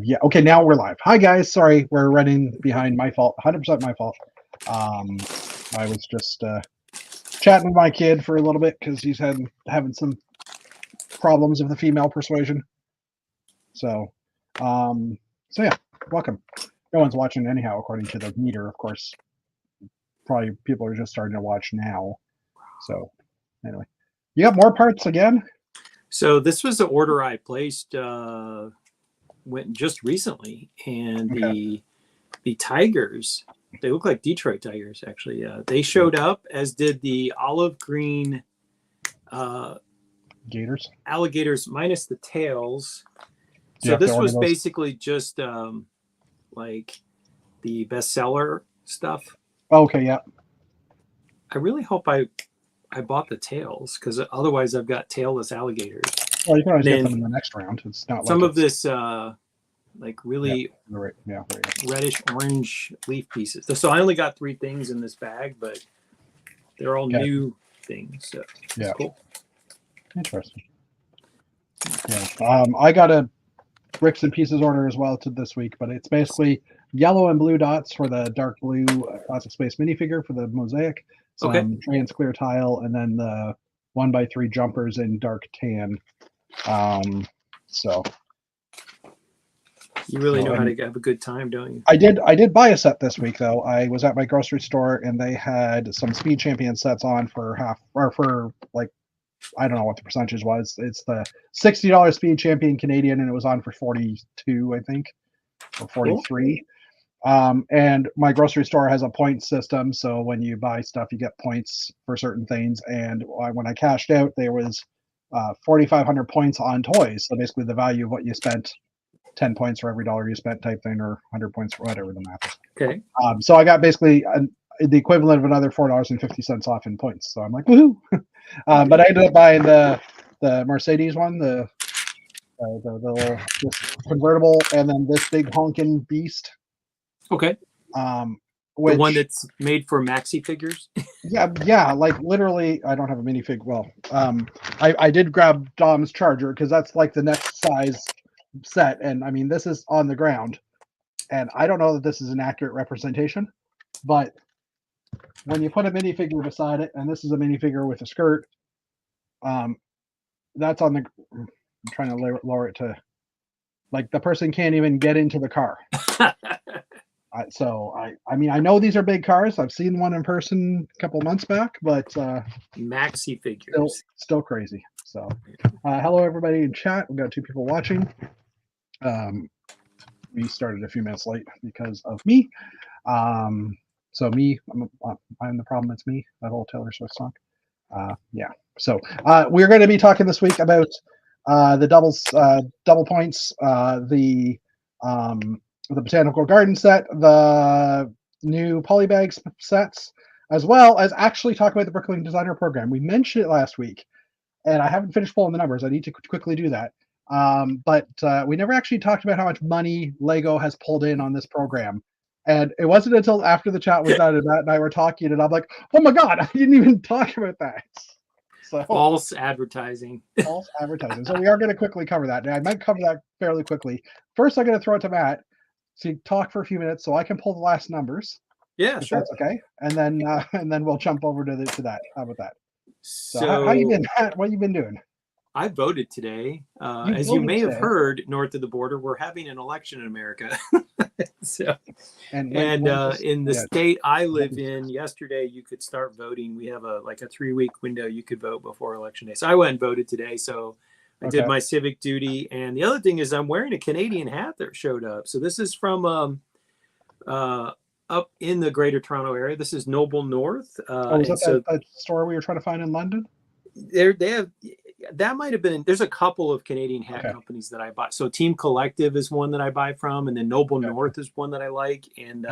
Yeah. Okay. Now we're live. Hi guys. Sorry, we're running behind. My fault. 100% my fault. I was just chatting with my kid for a little bit because he's having some problems with the female persuasion. So yeah. Welcome. No one's watching anyhow, according to the meter, of course. Probably people are just starting to watch now. So anyway, you got more parts again? So this was the order I placed went just recently, and Okay. the Tigers, they look like Detroit Tigers actually. They showed up, as did the olive green Gators. alligators minus the tails. Do you So have to this order was those? basically just like the bestseller stuff. Okay. Yeah. I really hope I bought the tails, because otherwise I've got tailless alligators. Well, you can always get them Then in the next round. It's not some like of this like really right. reddish orange leaf pieces. So I only got 3 things in this bag, but they're all new things. So yeah. Cool. Interesting. Yeah. I got a bricks and pieces order as well to this week, but it's basically yellow and blue dots for the dark blue Classic Space minifigure for the mosaic, some trans clear tile, and then the 1x3 jumpers in dark tan. So you really know how to have a good time, don't you? I did buy a set this week though. I was at my grocery store and they had some Speed Champion sets on for like, I don't know what the percentage was. It's the $60 Speed Champion Canadian, and it was on for 42, I think, or 43. Cool. And my grocery store has a point system, so when you buy stuff, you get points for certain things. And when I cashed out, there was 4,500 points on toys. So basically, the value of what you spent, 10 points for every dollar you spent, type thing, or 100 points for whatever the math is. Okay. So I got basically the equivalent of another $4.50 off in points. So I'm like, woohoo! But I ended up buying the Mercedes one, the little convertible, and then this big honking beast. Okay. The one that's made for maxi figures. yeah, like literally. I don't have a minifig. Well, I did grab Dom's Charger because that's like the next size set, and I mean this is on the ground, and I don't know that this is an accurate representation, but when you put a minifigure beside it, and this is a minifigure with a skirt, that's on the. I'm trying to lower it to, like, the person can't even get into the car. So I mean, I know these are big cars. I've seen one in person a couple months back, but maxi figures still crazy. So hello everybody in chat. We've got 2 people watching. We started a few minutes late because of me. So me, I'm the problem. It's me. That whole Taylor Swift song. Yeah. So we're going to be talking this week about the double points, the Botanical Garden set, the new Polybag sets, as well as actually talk about the Bricklink Designer Program. We mentioned it last week, and I haven't finished pulling the numbers. I need to quickly do that. But we never actually talked about how much money Lego has pulled in on this program. And it wasn't until after the chat was done and Matt and I were talking, and I'm like, oh my God, I didn't even talk about that. So false advertising. False advertising. So we are going to quickly cover that. Now, I might cover that fairly quickly. First, I'm going to throw it to Matt to talk for a few minutes so I can pull the last numbers. Yeah, sure. That's okay. And then we'll jump over to that. How about that? So how you been, Matt? What have you been doing? I voted today. As you may have heard, north of the border, we're having an election in America. So, and in the state I live in, yesterday you could start voting. We have a 3-week window you could vote before election day. So I went and voted today. So I did my civic duty. And the other thing is I'm wearing a Canadian hat that showed up. So this is from up in the Greater Toronto area. This is Noble North. Was that that store we were trying to find in London? They have. That might have been. There's a couple of Canadian hat companies that I buy. So Team Collective is one that I buy from, and then Noble North is one that I like. And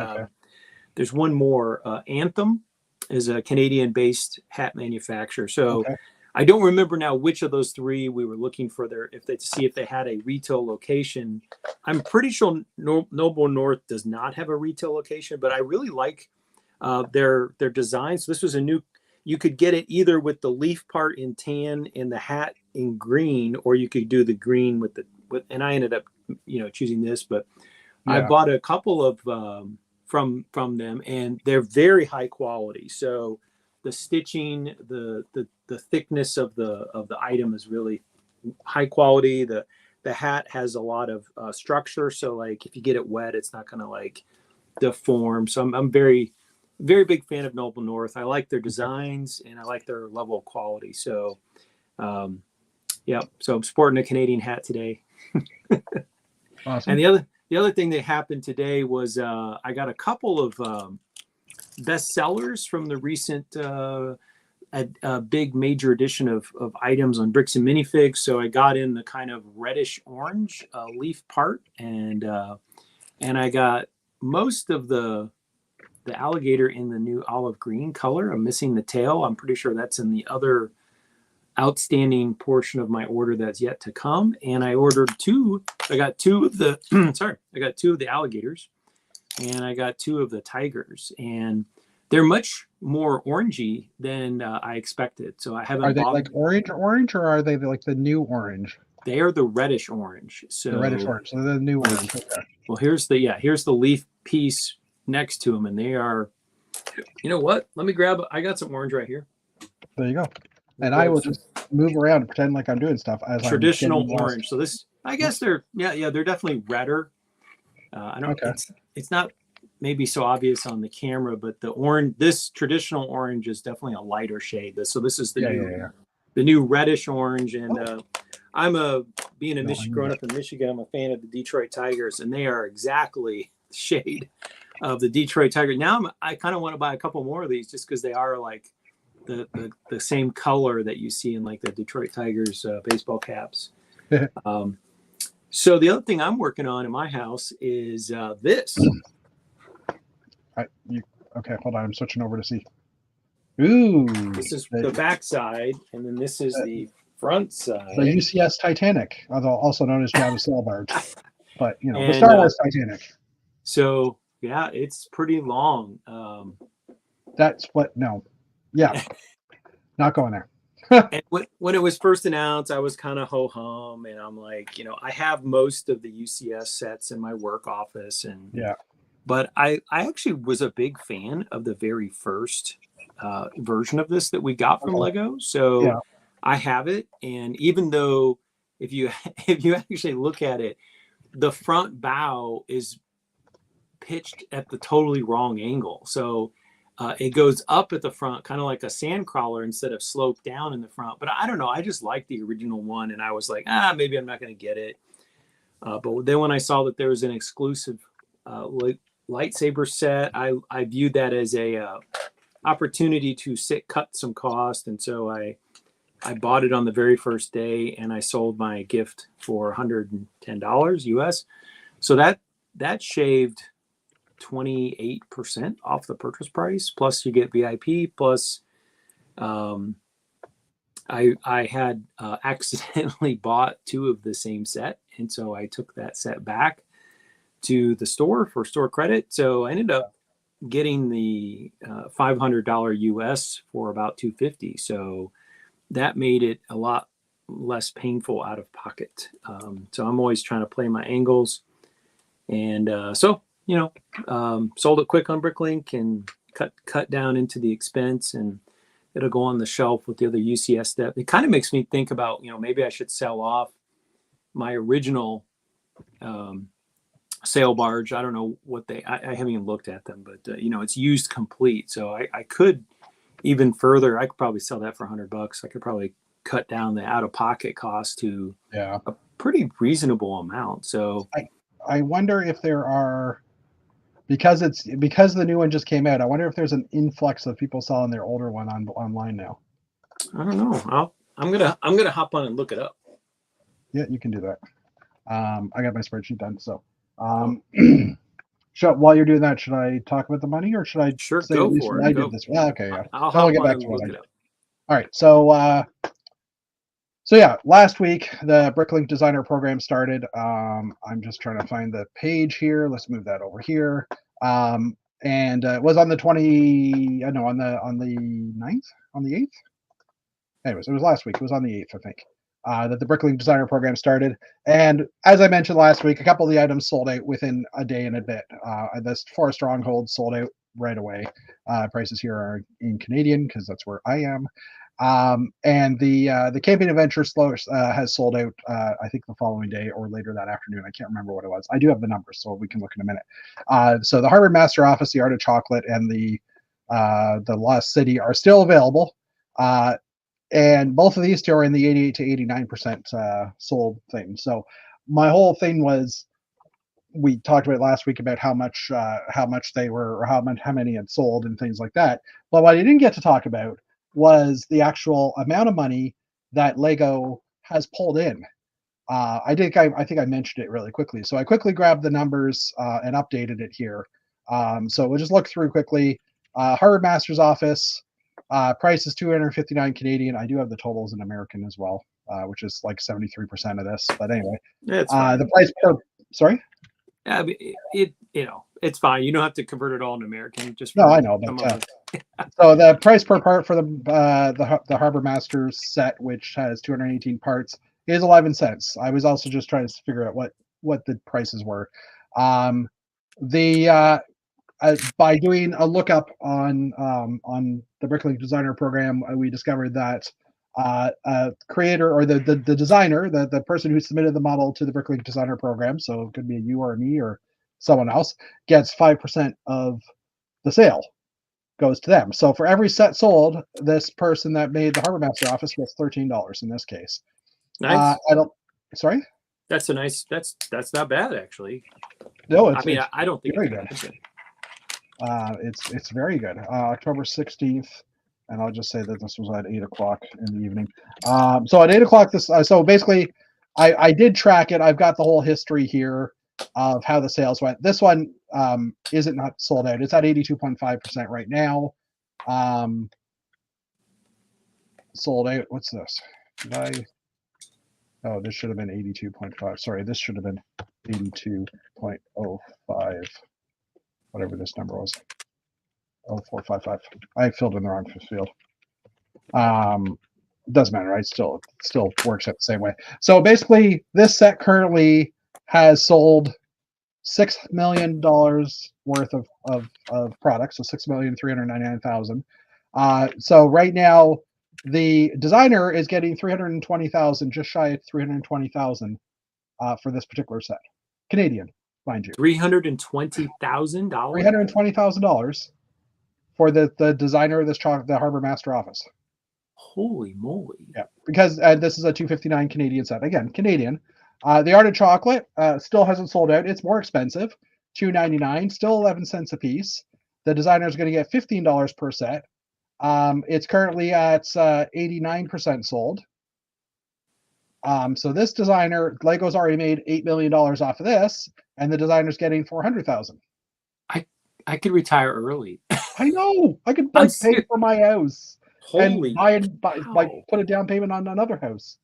there's one more. Anthem is a Canadian-based hat manufacturer. So I don't remember now which of those 3 we were looking for to see if they had a retail location. I'm pretty sure Noble North does not have a retail location, but I really like their design. So this was a new. You could get it either with the leaf part in tan and the hat in green, or you could do the green and I ended up choosing this, but I Yeah. bought a couple of from them, and they're very high quality. So the stitching, the thickness of the item is really high quality. The hat has a lot of structure, so like if you get it wet, it's not going to like deform. So I'm very big fan of Noble North. I like their designs and I like their level of quality. So yeah, so I'm sporting a Canadian hat today. Awesome. And the other thing that happened today was I got a couple of bestsellers from the recent a big major edition of items on Bricks and Minifigs. So I got in the kind of reddish orange leaf part, and I got most of the alligator in the new olive green color. I'm missing the tail. I'm pretty sure that's in the other outstanding portion of my order that's yet to come. And I ordered two. I got two of the I got two of the alligators, and I got two of the tigers, and they're much more orangey than I expected. So I haven't. Are they like orange, or are they like the new orange? They are the reddish orange. So the reddish orange. So they're the new orange. Okay. Well, here's the leaf piece next to them, and they are. You know what? Let me grab. I got some orange right here. There you go. And I will just move around and pretend like I'm doing stuff as traditional orange. So this, I guess they're they're definitely redder. I don't. Okay. It's not maybe so obvious on the camera, but this traditional orange is definitely a lighter shade. So this is the new reddish orange, and growing up in Michigan, I'm a fan of the Detroit Tigers, and they are exactly the shade of the Detroit Tiger. Now I kind of want to buy a couple more of these just because they are like the same color that you see in like the Detroit Tigers baseball caps. So the other thing I'm working on in my house is this. Okay, hold on. I'm switching over to see. Ooh. This is the back side, and then this is the front side. The UCS Titanic, also known as Java Sail Barge. But, the Star Wars Titanic. So, yeah, it's pretty long. That's what, no. Yeah. Not going there. And when it was first announced, I was kind of ho-hum, and I'm like, I have most of the UCS sets in my work office, and but I actually was a big fan of the very first version of this that we got from Lego. So I have it, and even though if you actually look at it, the front bow is pitched at the totally wrong angle. So it goes up at the front, kind of like a sand crawler instead of sloped down in the front. But I don't know. I just like the original one, and I was like, maybe I'm not going to get it. But then when I saw that there was an exclusive lightsaber set, I viewed that as a opportunity to cut some cost, and so I bought it on the very first day, and I sold my gift for $110 US. So that shaved 28% off the purchase price. Plus you get VIP. Plus I had accidentally bought two of the same set, and so I took that set back to the store for store credit. So I ended up getting the $500 US for about $250. So that made it a lot less painful out of pocket. So I'm always trying to play my angles, and sold it quick on Bricklink and cut down into the expense, and it'll go on the shelf with the other UCS stuff. It kind of makes me think about, maybe I should sell off my original sail barge. I don't know what I haven't even looked at them, but it's used complete. So I could even further, I could probably sell that for $100. I could probably cut down the out-of-pocket cost to a pretty reasonable amount. So I wonder if there are, because the new one just came out, I wonder if there's an influx of people selling their older one online now. I don't know. I'm gonna hop on and look it up. Yeah, you can do that. I got my spreadsheet done. So while you're doing that, should I talk about the money, or should I say go at least for what it? I did this? Okay, yeah. I'll get back to what look I it did. up. All right, so yeah, last week the Bricklink Designer program started. I'm just trying to find the page here. Let's move that over here. And it was on the on the 9th, on the 8th. Anyways, it was last week. It was on the 8th, I think. that the Bricklink Designer Program started. And as I mentioned last week, a couple of the items sold out within a day and a bit. This 4 Stronghold sold out right away. Prices here are in Canadian because that's where I am. And the Camping Adventure has sold out, I think the following day or later that afternoon. I can't remember what it was. I do have the numbers, so we can look in a minute. So the Harbor Master Office, the Art of Chocolate, and the Lost City are still available. And both of these two are in the 88 to 89% sold thing. So my whole thing was, we talked about it last week about how much they were, or how many had sold and things like that. But what I didn't get to talk about was the actual amount of money that Lego has pulled in. I think I mentioned it really quickly. So I quickly grabbed the numbers and updated it here. So we'll just look through quickly. Harbor Master's Office. Price is 259 Canadian. I do have the totals in American as well, which is like 73% of this. But anyway, the price per, sorry. Yeah, it's fine. You don't have to convert it all in American. Just no, I know. But, so the price per part for the Harbor Masters set, which has 218 parts, is 11 cents. I was also just trying to figure out what the prices were. By doing a lookup on the Bricklink Designer Program, we discovered that creator, or the designer, the person who submitted the model to the Bricklink Designer Program, so it could be you or me or someone else, gets 5% of the sale, goes to them. So for every set sold, this person that made the Harbor Master Office gets $13 in this case. Nice. Sorry? That's a nice, that's not bad, actually. No, I don't think very good. It's very good. October 16th, and I'll just say that this was at 8 o'clock in the evening. So at 8 o'clock, so basically, I did track it. I've got the whole history here of how the sales went. This one isn't not sold out. It's at 82.5% right now. Sold out. What's this? Oh, this should have been 82.5. Sorry, this should have been 82.05. Whatever this number was. 0455. I filled in the wrong field. Doesn't matter, right? Still works out the same way. So basically, this set currently has sold $6 million worth of products, so 6,399,000. So right now, the designer is getting 320,000, just shy of 320,000 for this particular set, Canadian, mind you. $320,000. $320,000 for the designer of this the Harbor Master Office. Holy moly! Yeah, because this is a 259 Canadian set. Again, Canadian. The Art of Chocolate still hasn't sold out. It's more expensive, $2.99, still 11 cents a piece. The designer is going to get $15 per set. It's currently at 89% sold. So this designer, Lego's already made $8 million off of this, and the designer's getting 400,000. I could retire early. I know. I could pay for my house. Holy! And put a down payment on another house.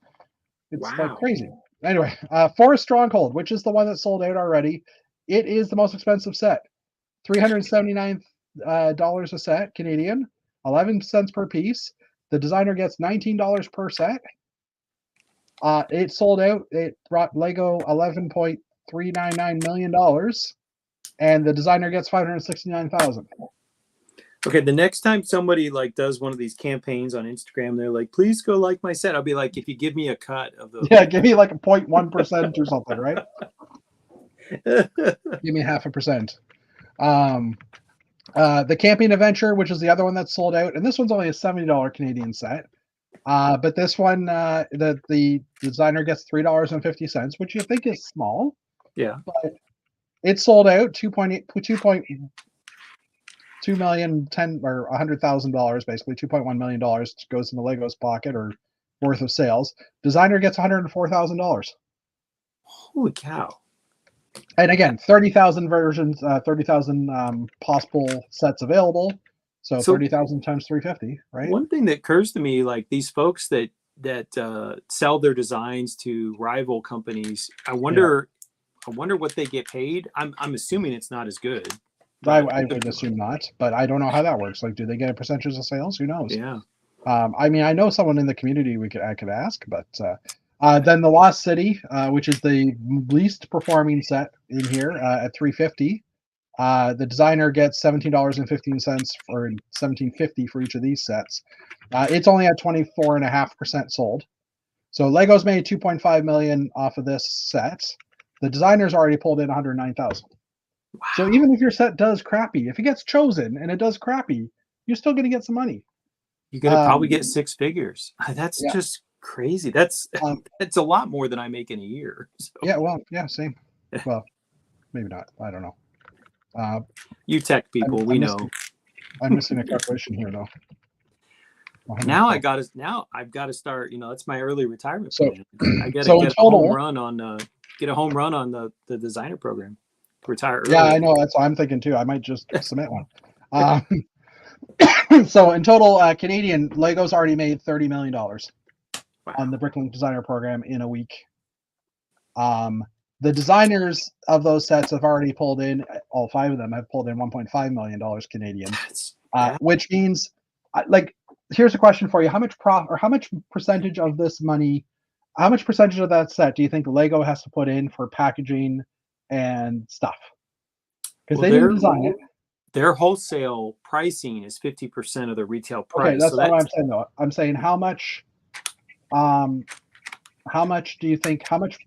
It's like crazy. Anyway, 4 Stronghold, which is the one that sold out already. It is the most expensive set. $379 a set, Canadian, 11 cents per piece. The designer gets $19 per set. It sold out. It brought Lego $11.399 million, and the designer gets 569,000. Okay, the next time somebody does one of these campaigns on Instagram, they're like, "Please go like my set." I'll be like, "If you give me a cut of the give me like a 0.1% or something, right? Give me 0.5%." The Camping Adventure, which is the other one that's sold out, and this one's only a $70 Canadian set. But this one, the designer gets $3.50, which you think is small. Yeah. But it sold out $2.2 million, or $100,000, basically $2.1 million goes into Lego's pocket or worth of sales. Designer gets $104,000. Holy cow! And again, 30,000 versions, 30,000 possible sets available. So 30,000 times 350, right? One thing that occurs to me, like these folks that sell their designs to rival companies, I wonder what they get paid. I'm assuming it's not as good. I would assume not, but I don't know how that works. Like, do they get a percentage of sales? Who knows? Yeah. I mean, I know someone in the community I could ask, but Then the Lost City, which is the least performing set in here at 350. The designer gets $17.15 or $17.50 for each of these sets. It's only at 24.5% sold. So Lego's made 2.5 million off of this set. The designer's already pulled in 109,000. Wow. So even if your set does crappy, if it gets chosen and it does crappy, you're still going to get some money. You're going to probably get six figures. That's just crazy. That's a lot more than I make in a year. So. Yeah, well, yeah, same. Well, maybe not. I don't know. You tech people, we know. I'm missing a calculation here, though. Now I've got to start. That's my early retirement plan. I got to get a home run on the designer program. Retire early. Yeah, I know. That's what I'm thinking too. I might just submit one. So in total, Canadian Lego's already made $30 million on the Bricklink designer program in a week. The designers of those sets have already pulled in, all 5 of them have pulled in $1.5 million Canadian, which means, here's a question for you: how much percentage of this money, how much percentage of that set do you think Lego has to put in for packaging and stuff? Because they didn't design it. Their wholesale pricing is 50% of the retail price. Okay, that's not what I'm saying though. I'm saying how much do you think, how much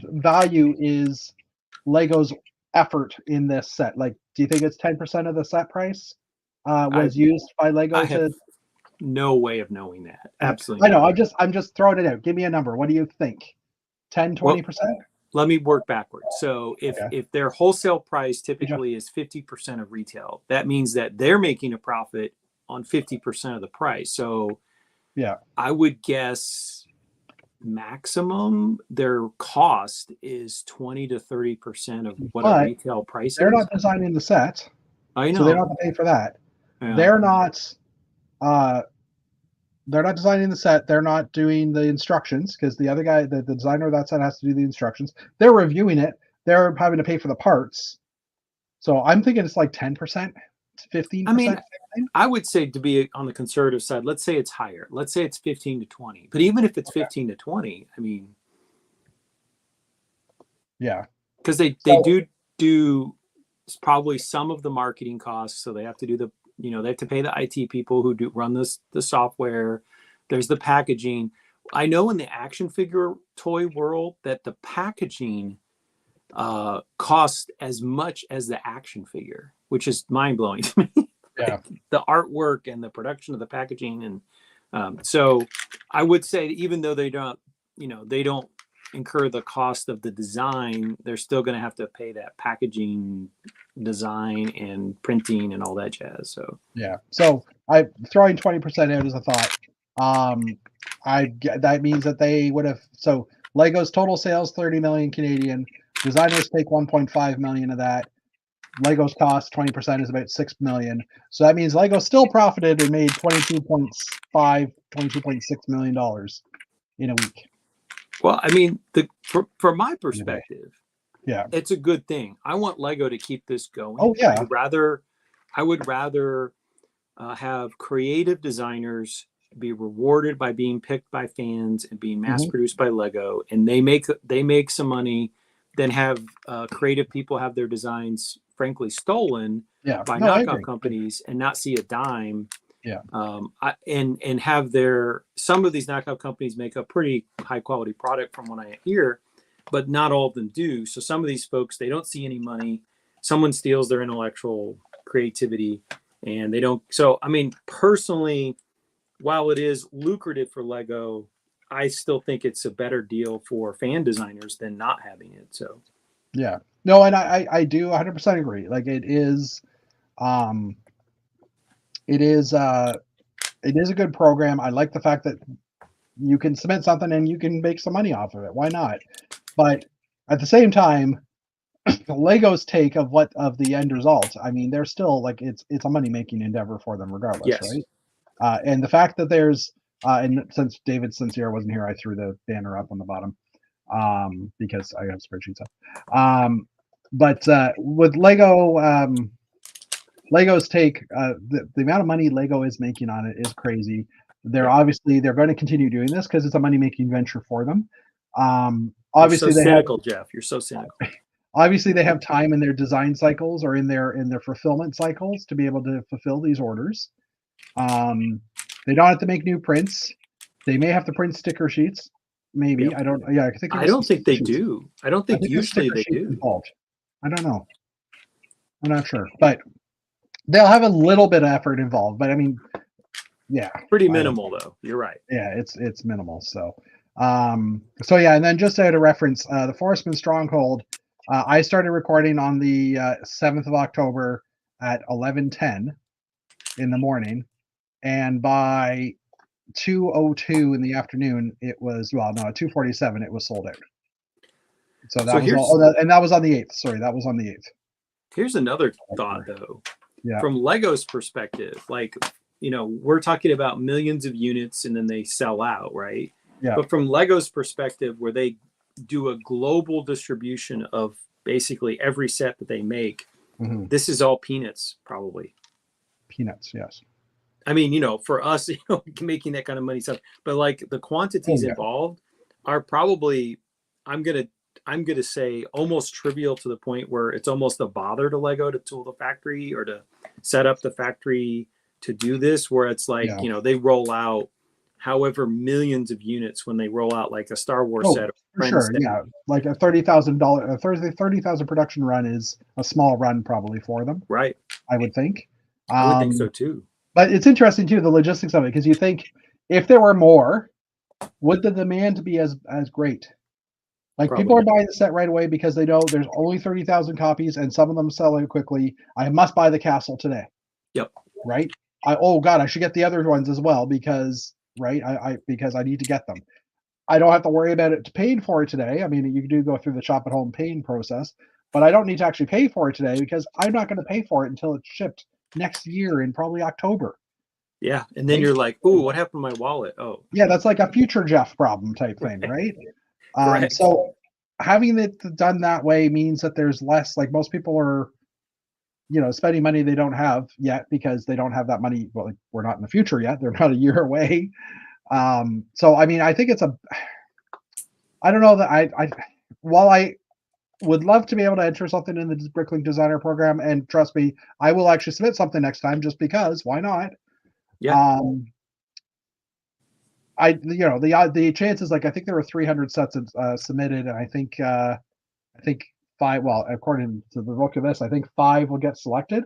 value is Lego's effort in this set? Like, do you think it's 10% of the set price was used by Lego? I have no way of knowing that. Absolutely. I know. I'm just throwing it out. Give me a number. What do you think? 10, 20%? Let me work backwards. So if their wholesale price typically is 50% of retail, that means that they're making a profit on 50% of the price. So yeah, I would guess maximum their cost is 20 to 30% of what a retail price is. They're not designing the set. I know. So they don't have to pay for that. Yeah. They're not designing the set. They're not doing the instructions because the other guy, the designer of that set, has to do the instructions. They're reviewing it. They're having to pay for the parts. So I'm thinking it's like 10%, 15%. I mean, I would say, to be on the conservative side, let's say it's higher. Let's say it's 15 to 20. But even if it's 15 to 20, I mean, yeah, because they do probably some of the marketing costs. So they have to do they have to pay the IT people who do run the software. There's the packaging. I know in the action figure toy world that the packaging costs as much as the action figure, which is mind blowing to me. Yeah. The artwork and the production of the packaging, and so I would say even though they don't incur the cost of the design, they're still going to have to pay that packaging, design, and printing and all that jazz. So yeah, so I throwing 20% out as a thought. That means that they would have, so Lego's total sales 30 million Canadian. Designers take 1.5 million of that. Lego's cost 20% is about 6 million. So that means Lego still profited and made $22.6 million in a week. Well, I mean, from my perspective, yeah, it's a good thing. I want Lego to keep this going. Oh yeah. I would rather have creative designers be rewarded by being picked by fans and being mass produced by Lego, and they make some money, than have creative people have their designs frankly stolen by knockoff companies and not see a dime. Yeah. And have some of these knockoff companies make a pretty high quality product from what I hear, but not all of them do. So some of these folks, they don't see any money. Someone steals their intellectual creativity and they don't. So, I mean, personally, while it is lucrative for Lego, I still think it's a better deal for fan designers than not having it. So, yeah, no, and I do 100% agree. Like it is a good program. I like the fact that you can submit something and you can make some money off of it. Why not? But at the same time, Lego's take of the end result, I mean, they're still like it's a money making endeavor for them regardless, right? And the fact that there's and since David Sincere wasn't here, I threw the banner up on the bottom because I have spreadsheets up. But with Lego's take, the amount of money Lego is making on it is crazy. They're Yeah. obviously they're going to continue doing this because it's a money making venture for them. You're Obviously so they have cynical, Jeff. You're so cynical. obviously they have time in their design cycles or in their fulfillment cycles to be able to fulfill these orders. They don't have to make new prints. They may have to print sticker sheets. Maybe Yep. I don't. Yeah, I think there I was some don't think sticker they sheets. do. I don't I think think there's usually sticker they sheets do. involved. I don't know. I'm not sure, but they'll have a little bit of effort involved. But I mean, yeah, Pretty minimal though. You're right. yeah, it's minimal. So yeah, and then just out of reference, the Forestman Stronghold. I started recording on the 7th of October at 11:10 in the morning, and by 2:02 in the afternoon, it was at 2:47 it was sold out. So that So was all. here's And that was on the 8th. Sorry, that was on the 8th. here's another thought though. Yeah. From Lego's perspective, like, we're talking about millions of units and then they sell out, right? Yeah. But from Lego's perspective, where they do a global distribution of basically every set that they make, this is all peanuts, probably. Peanuts, yes. I mean, for us, making that kind of money stuff, but like the quantities involved are probably, I'm gonna say almost trivial to the point where it's almost a bother to Lego to tool the factory or to set up the factory to do this, where it's like, they roll out however millions of units when they roll out like a Star Wars set. For sure, set. yeah. Like a $30,000 production run is a small run probably for them. Right. I would think. I would think so too. But it's interesting too, the logistics of it, because you think if there were more, would the demand be as great? Like Probably people are not. buying the set right away because they know there's only 30,000 copies and some of them sell out quickly. I must buy the castle today. Yep. Right. I should get the other ones as well because because I need to get them. I don't have to worry about it paying for it today. I mean, you do go through the shop at home paying process, but I don't need to actually pay for it today because I'm not going to pay for it until it's shipped next year in probably October. Yeah. And then you're like, ooh, what happened to my wallet? Oh. Yeah, that's like a future Jeff problem type thing, right? Correct. So having it done that way means that there's less, like most people are, spending money they don't have yet because they don't have that money. Well, like, we're not in the future yet. They're not a year away. So, I mean, I think I don't know that while I would love to be able to enter something in the Bricklink designer program, and trust me, I will actually submit something next time just because, why not? Yeah. The chances, like I think there were 300 sets submitted, and I think five. Well, according to the book of this, I think 5 will get selected.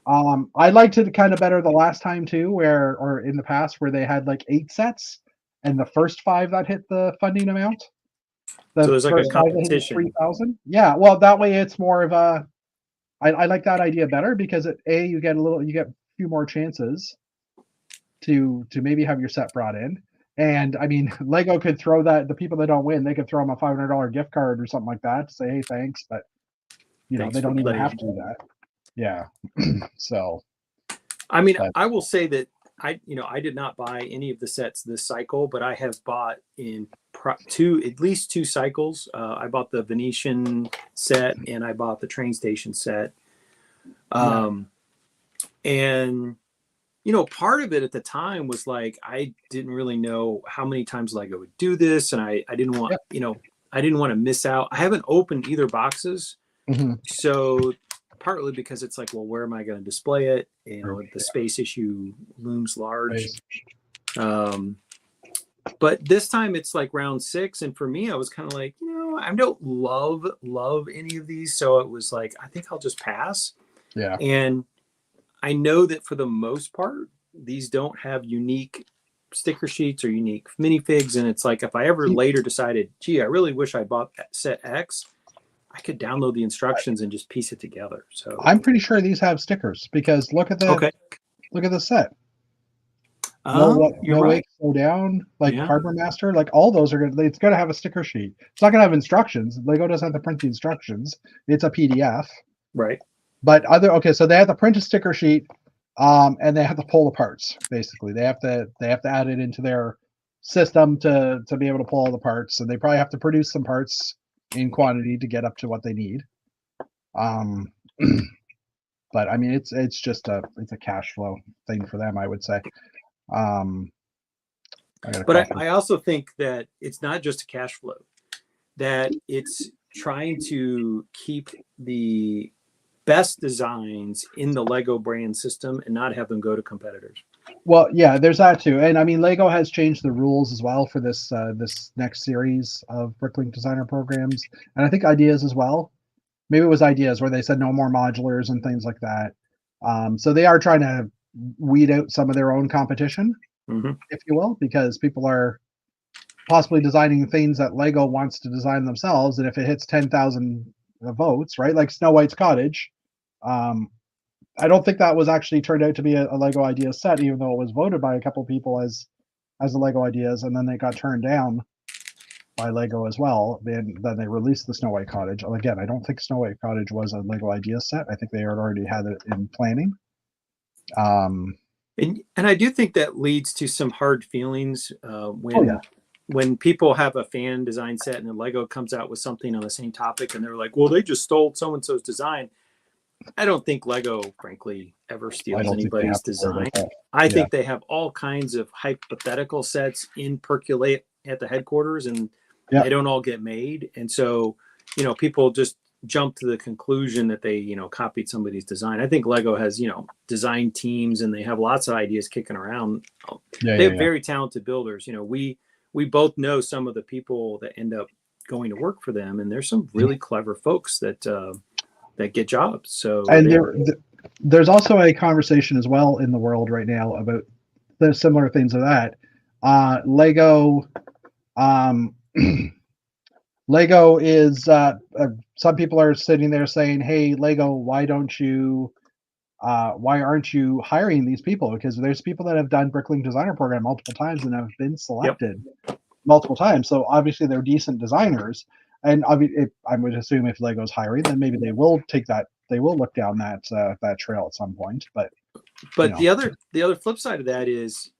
I liked it kind of better the last time too, or in the past where they had like 8 sets, and the first 5 that hit the funding amount. So there's like a competition. 3,000. Yeah, well, that way it's more of a. I like that idea better because you get a few more chances to maybe have your set brought in. And I mean, Lego could throw that, the people that don't win, they could throw them a $500 gift card or something like that to say, hey, thanks. But, they don't even have to do that. Yeah. So. I mean, I will say that I did not buy any of the sets this cycle, but I have bought in at least 2 cycles. I bought the Venetian set and I bought the train station set. And part of it at the time was like, I didn't really know how many times Lego would do this. And I didn't want, I didn't want to miss out. I haven't opened either boxes. So partly because it's like, well, where am I going to display it? The space issue looms large. But this time it's like round 6. And for me, I was kind of like, I don't love any of these. So it was like, I think I'll just pass. Yeah. And I know that for the most part, these don't have unique sticker sheets or unique minifigs. And it's like, if I ever later decided, gee, I really wish I bought set X, I could download the instructions and just piece it together. So I'm pretty sure these have stickers because look at the set. No Wake, Slow Down, like Harbor Master, like all those are good. It's going to have a sticker sheet. It's not going to have instructions. Lego doesn't have to print the instructions. It's a PDF. Right. But so they have to print a sticker sheet, and they have to pull the parts. Basically, they have to add it into their system to be able to pull all the parts, and they probably have to produce some parts in quantity to get up to what they need. But I mean, it's just a cash flow thing for them, I would say. But I also think that it's not just a cash flow, that it's trying to keep the best designs in the Lego brand system and not have them go to competitors. Well, yeah, there's that too. And I mean, Lego has changed the rules as well for this this next series of Bricklink designer programs. And I think Ideas as well. Maybe it was Ideas where they said no more modulars and things like that. So they are trying to weed out some of their own competition, if you will, because people are possibly designing things that Lego wants to design themselves. And if it hits 10,000 votes, right, like Snow White's Cottage, I don't think that was actually turned out to be a Lego Ideas set, even though it was voted by a couple people as the Lego Ideas, and then they got turned down by Lego as well. Then they released the Snow White Cottage. Again, I don't think Snow White Cottage was a Lego Ideas set. I think they had already had it in planning. And I do think that leads to some hard feelings when people have a fan design set and then Lego comes out with something on the same topic and they're like, well, they just stole so-and-so's design. I don't think Lego, frankly, ever steals anybody's design. I think they have all kinds of hypothetical sets in percolate at the headquarters, and they don't all get made. And so, people just jump to the conclusion that they, copied somebody's design. I think Lego has, design teams, and they have lots of ideas kicking around. They have very talented builders. We both know some of the people that end up going to work for them, and there's some really clever folks that get jobs. So, and there's also a conversation as well in the world right now about the similar things of that. Lego, Lego is some people are sitting there saying, "Hey, Lego, why aren't you hiring these people?" Because there's people that have done Bricklink designer program multiple times and have been selected multiple times. So obviously they're decent designers. And I would assume if Lego's hiring, then maybe they will take that. They will look down that trail at some point. But the other flip side of that is,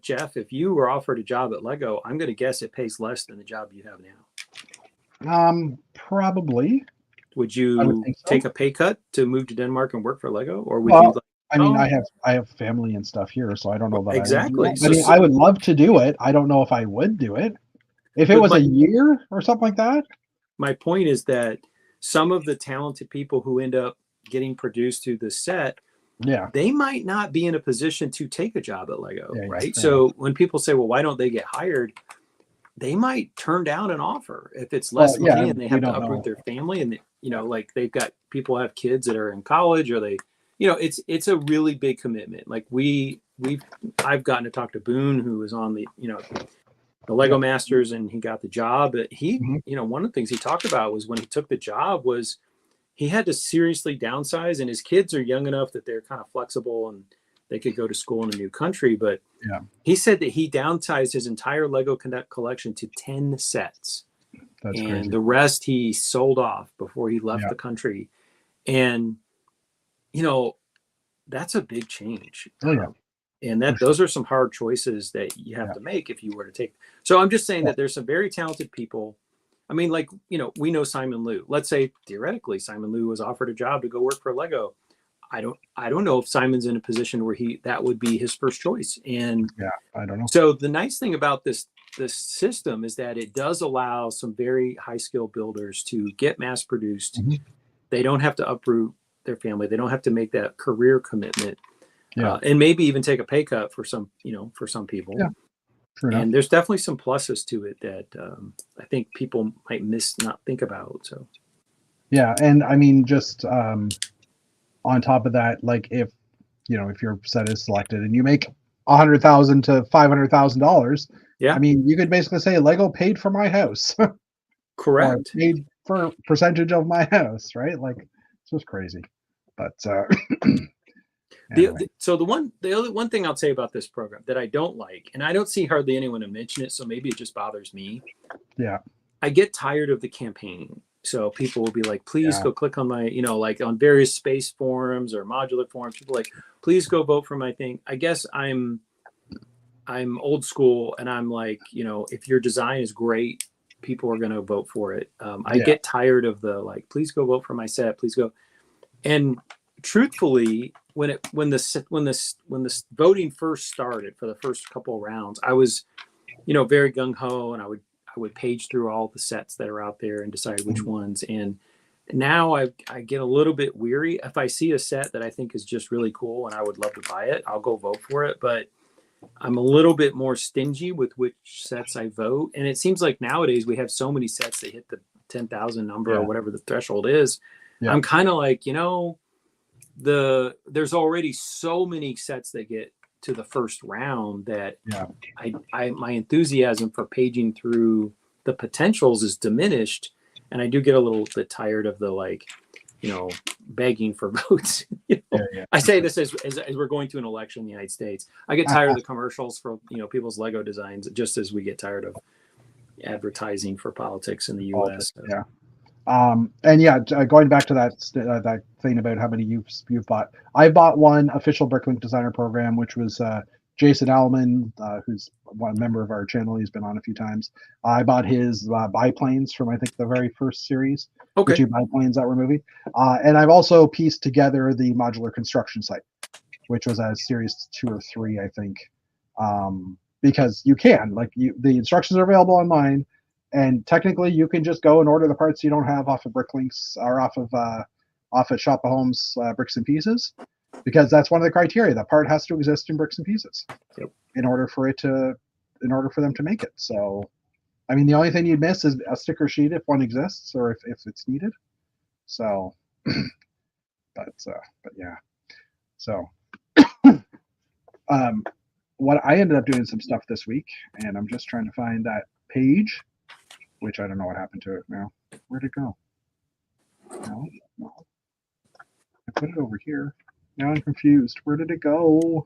Jeff, if you were offered a job at Lego, I'm going to guess it pays less than the job you have now. Probably. Would you take a pay cut to move to Denmark and work for Lego, or would you? I have family and stuff here, so I don't know that exactly. I would love to do it. I don't know if I would do it. If it was a year or something like that. My point is that some of the talented people who end up getting produced through the set, they might not be in a position to take a job at Lego, right? So when people say, well, why don't they get hired? They might turn down an offer if it's less money and they have to uproot their family. And, like they've got people have kids that are in college, or they, it's a really big commitment. Like I've gotten to talk to Boone, who was on the Lego Masters, and he got the job. But he, one of the things he talked about was when he took the job was he had to seriously downsize, and his kids are young enough that they're kind of flexible and they could go to school in a new country. But he said that he downsized his entire Lego collection to 10 sets. That's crazy. The rest he sold off before he left the country. And, that's a big change. And those are some hard choices that you have to make if you were to take. So I'm just saying that there's some very talented people. I mean, like, we know Simon Liu. Let's say theoretically Simon Liu was offered a job to go work for Lego. I don't know if Simon's in a position where that would be his first choice. And I don't know. So the nice thing about this system is that it does allow some very high skill builders to get mass produced. They don't have to uproot their family. They don't have to make that career commitment. And maybe even take a pay cut for some people. And there's definitely some pluses to it that I think people might not think about. So, and I mean, just on top of that, like if your set is selected and you make $100,000 to $500,000, I mean, you could basically say Lego paid for my house. Correct. Paid for percentage of my house, right? Like it's just crazy. But anyway. The other one thing I'll say about this program that I don't like, and I don't see hardly anyone to mention it, so maybe it just bothers me. I get tired of the campaigning. So people will be like, please go click on my, like on various space forums or modular forums, people like, please go vote for my thing. I guess I'm old school, and I'm like, if your design is great, people are going to vote for it. I get tired of the, like, please go vote for my set, please go. And truthfully, when the voting first started for the first couple of rounds, I was, very gung ho, and I would page through all the sets that are out there and decide which ones. And now I get a little bit weary. If I see a set that I think is just really cool and I would love to buy it, I'll go vote for it. But I'm a little bit more stingy with which sets I vote. And it seems like nowadays we have so many sets that hit the 10,000 number or whatever the threshold is. Yeah. I'm kind of like, there's already so many sets that get to the first round that my enthusiasm for paging through the potentials is diminished. And I do get a little bit tired of the begging for votes. I say this as we're going to an election in the United States. I get tired of the commercials for people's Lego designs, just as we get tired of advertising for politics in the U.S. So. Yeah. Going back to that thing about how many you've bought. I bought one official Bricklink designer program, which was Jason Allman, who's one member of our channel. He's been on a few times. I bought his biplanes from, I think, the very first series. Okay. The 2 biplanes that we're moving. And I've also pieced together the modular construction site, which was a series 2 or 3, I think. Because you can, the instructions are available online, and technically you can just go and order the parts you don't have off of Bricklinks or off of Shop of Homes Bricks and Pieces. Because that's one of the criteria. The part has to exist in bricks and pieces in order for them to make it. So, I mean, the only thing you'd miss is a sticker sheet if one exists or if it's needed. So, but yeah. So, what I ended up doing some stuff this week, and I'm just trying to find that page, which I don't know what happened to it now. Where'd it go? No. I put it over here. Now I'm confused. Where did it go?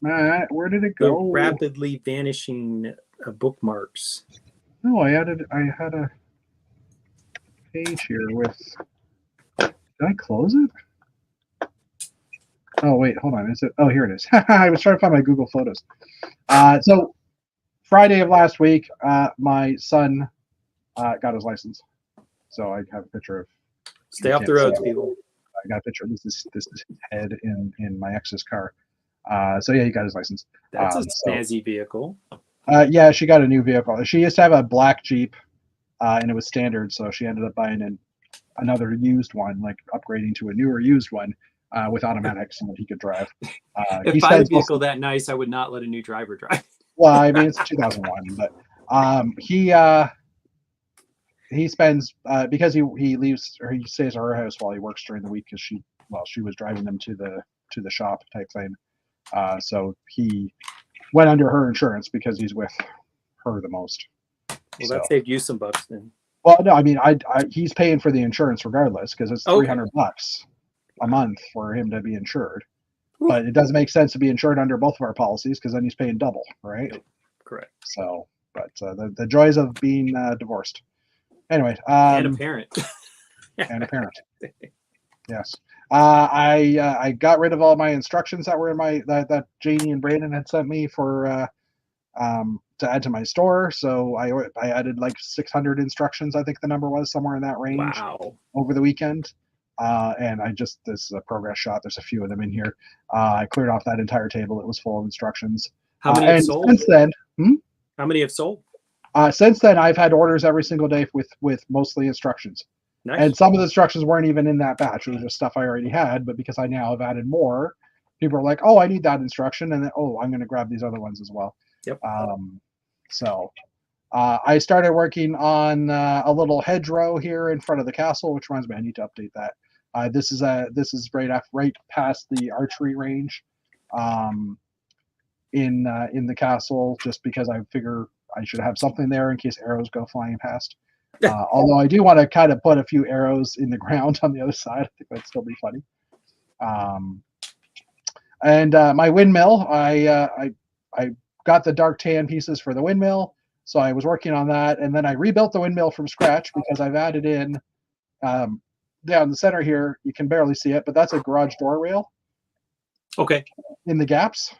Matt, where did it go? The rapidly vanishing bookmarks. No, I had a page here with. Did I close it? Oh wait, hold on. Is it? Oh, here it is. I was trying to find my Google Photos. So Friday of last week, my son got his license. So I have a picture of. Stay off the roads, people. I got a picture. This is his head in my ex's car. So yeah, he got his license. That's a snazzy vehicle. Yeah, she got a new vehicle. She used to have a black Jeep, and it was standard. So she ended up buying another used one, like upgrading to a newer used one with automatics so that he could drive. If I had a vehicle that nice, I would not let a new driver drive. Well, I mean, it's 2001, but he spends because he leaves or he stays at her house while he works during the week because she was driving them to the shop type thing. So he went under her insurance because he's with her the most. Well, that saved you some bucks then. Well, no, I mean, he's paying for the insurance regardless because it's $300 a month for him to be insured. Ooh. But it doesn't make sense to be insured under both of our policies because then he's paying double, right? Correct. So, but the joys of being divorced. Anyway, and a parent. And a parent. Yes. I got rid of all my instructions that were in that Janie and Brandon had sent me for to add to my store. So I added like 600 instructions. I think the number was somewhere in that range. Wow. Over the weekend. And this is a progress shot. There's a few of them in here. I cleared off that entire table. It was full of instructions. How many have sold? Since then, How many have sold? Since then, I've had orders every single day with mostly instructions. Nice. And some of the instructions weren't even in that batch. It was just stuff I already had. But because I now have added more, people are like, oh, I need that instruction. And then, I'm going to grab these other ones as well. Yep. So I started working on a little hedgerow here in front of the castle, which reminds me, I need to update that. This is right past the archery range in the castle, just because I figure I should have something there in case arrows go flying past. Although I do want to kind of put a few arrows in the ground on the other side. I think that'd still be funny. And my windmill, I got the dark tan pieces for the windmill, so I was working on that, and then I rebuilt the windmill from scratch because I've added in down the center here. You can barely see it, but that's a garage door rail. Okay. In the gaps,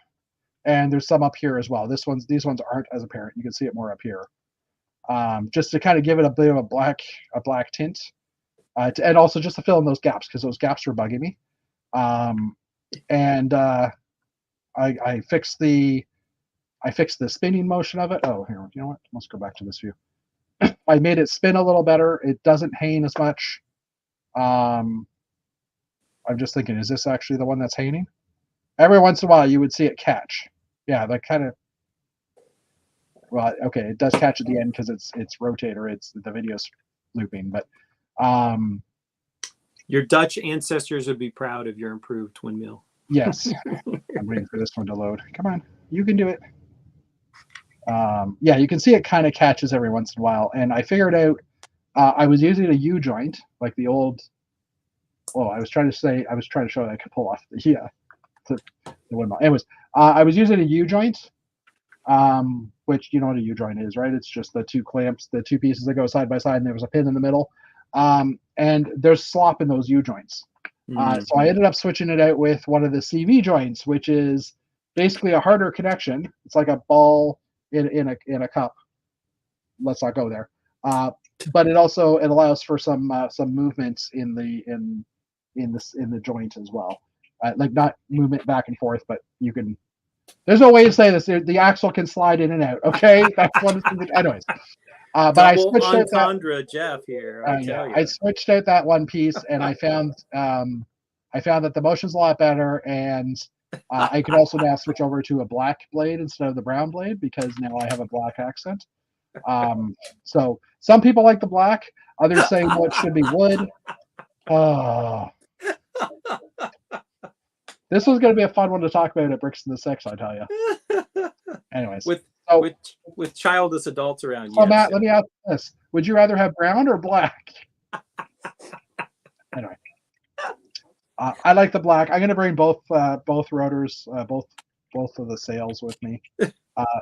and there's some up here as well. These ones aren't as apparent. You can see it more up here. Just to kind of give it a bit of a black tint, and also just to fill in those gaps because those gaps were bugging me. And I fixed the spinning motion of it. Oh, here, you know what? Let's go back to this view. I made it spin a little better. It doesn't hang as much. I'm just thinking, is this actually the one that's hanging? Every once in a while, you would see it catch. Yeah, that kind of. Well, okay, it does catch at the end because it's rotator. It's the video's looping, but your Dutch ancestors would be proud of your improved windmill. Yes, I'm waiting for this one to load. Come on, you can do it. Yeah, you can see it kind of catches every once in a while, and I figured out I was using a U joint, like the old. Oh, I was trying to show that I could pull off the windmill. Anyways, I was using a U joint, which you know what a U joint is, right? It's just the two clamps, the two pieces that go side by side, and there was a pin in the middle. And there's slop in those U joints. So I ended up switching it out with one of the CV joints, which is basically a harder connection. It's like a ball in a cup. Let's not go there. But it allows for some movements in the joint as well. Like not movement back and forth, but you can. There's no way to say this. The axle can slide in and out. Okay, that's one of the things. Anyways. But I switched out that. Jeff here. I switched out that one piece, and I found that the motion's a lot better, and I could also now switch over to a black blade instead of the brown blade because now I have a black accent. So some people like the black, others say it should be wood. Oh. This was going to be a fun one to talk about at Bricks in the Six, I tell you. Anyways. With childless adults around. So Matt, let me ask this: would you rather have brown or black? Anyway, I like the black. I'm going to bring both rotors, both of the sails with me.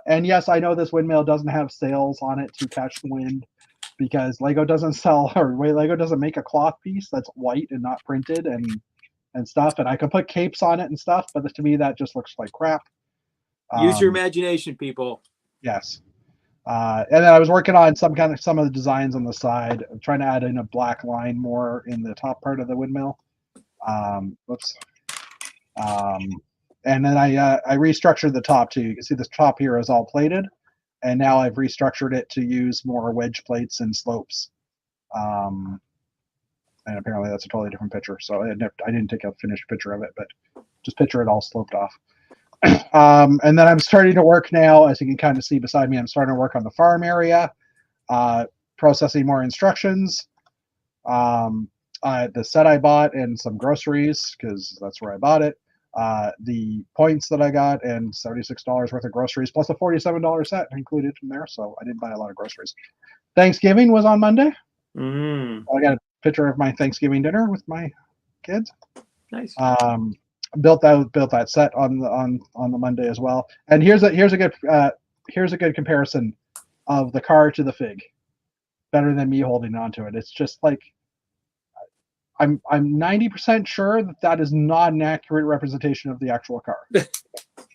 And yes, I know this windmill doesn't have sails on it to catch the wind because Lego doesn't make a cloth piece that's white and not printed and stuff. And I can put capes on it and stuff, but to me that just looks like crap. Use your imagination, people. Yes. And then I was working on some of the designs on the side. I'm trying to add in a black line more in the top part of the windmill. Whoops. And then I restructured the top too. You can see this top here is all plated, and now I've restructured it to use more wedge plates and slopes. And apparently that's a totally different picture. So I didn't take a finished picture of it, but just picture it all sloped off. And then I'm starting to work now, as you can kind of see beside me, I'm starting to work on the farm area, processing more instructions, the set I bought and some groceries, because that's where I bought it, the points that I got, and $76 worth of groceries, plus a $47 set included in there, so I didn't buy a lot of groceries. Thanksgiving was on Monday. I got a picture of my Thanksgiving dinner with my kids. Nice. Built that set on the Monday as well. And here's a good comparison of the car to the Fig. Better than me holding on to it. It's just like I'm 90% sure that is not an accurate representation of the actual car.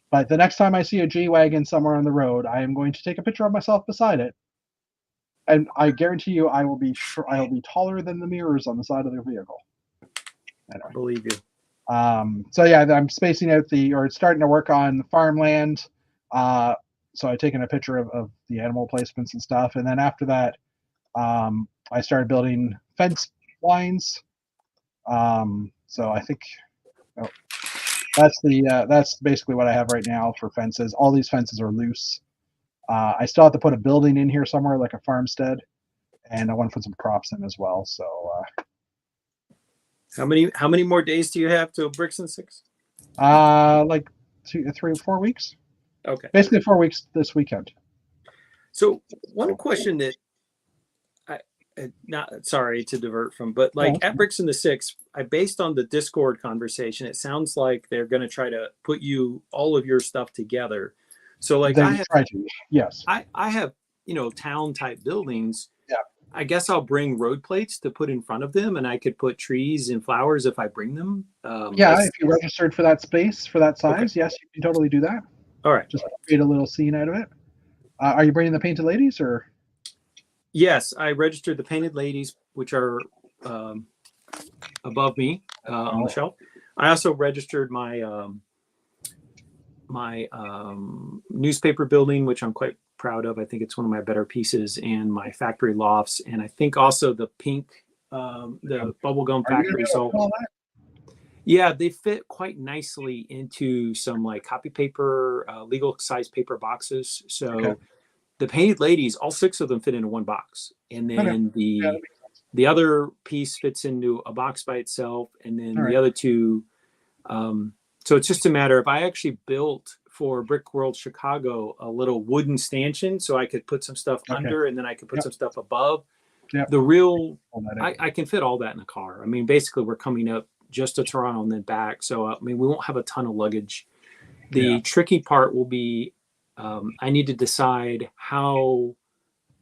But the next time I see a G-Wagon somewhere on the road, I am going to take a picture of myself beside it. And I guarantee you I will be taller than the mirrors on the side of the vehicle. Anyway. I believe you. So yeah, I'm spacing out starting to work on farmland. So I've taken a picture of the animal placements and stuff. And then after that, I started building fence lines. So I think that's basically what I have right now for fences. All these fences are loose. I still have to put a building in here somewhere, like a farmstead, and I want to put some crops in as well. So, how many more days do you have till Bricks and Six? Like 2, 3, 4 weeks. Okay. Basically 4 weeks this weekend. So one question that not sorry to divert from, but like at Bricks and the Six, based on the Discord conversation, it sounds like they're going to try to put all of your stuff together. So like yes. I have, town type buildings. Yeah. I guess I'll bring road plates to put in front of them, and I could put trees and flowers if I bring them. If you registered for that space, for that size, yes, you can totally do that. All right. Just create a little scene out of it. Are you bringing the painted ladies or? Yes, I registered the painted ladies, which are above me on the shelf. I also registered my newspaper building, which I'm quite proud of. I think it's one of my better pieces, and my factory lofts, and I think also the pink, the bubblegum Are you gonna factory. be able to So put all that? yeah, they fit quite nicely into some like copy paper, legal size paper boxes. So Okay. the painted ladies, all 6 of them fit into one box, and Okay. then Yeah, that makes sense. the other piece fits into a box by itself, and then All the right. other 2. So it's just a matter of, I actually built for Brick World Chicago a little wooden stanchion so I could put some stuff Okay. under, and then I could put Yep. some stuff above. Yep. The real, Pull that in. I can fit all that in a car. I mean, basically, we're coming up just to Toronto and then back. So, I mean, we won't have a ton of luggage. The tricky part will be I need to decide how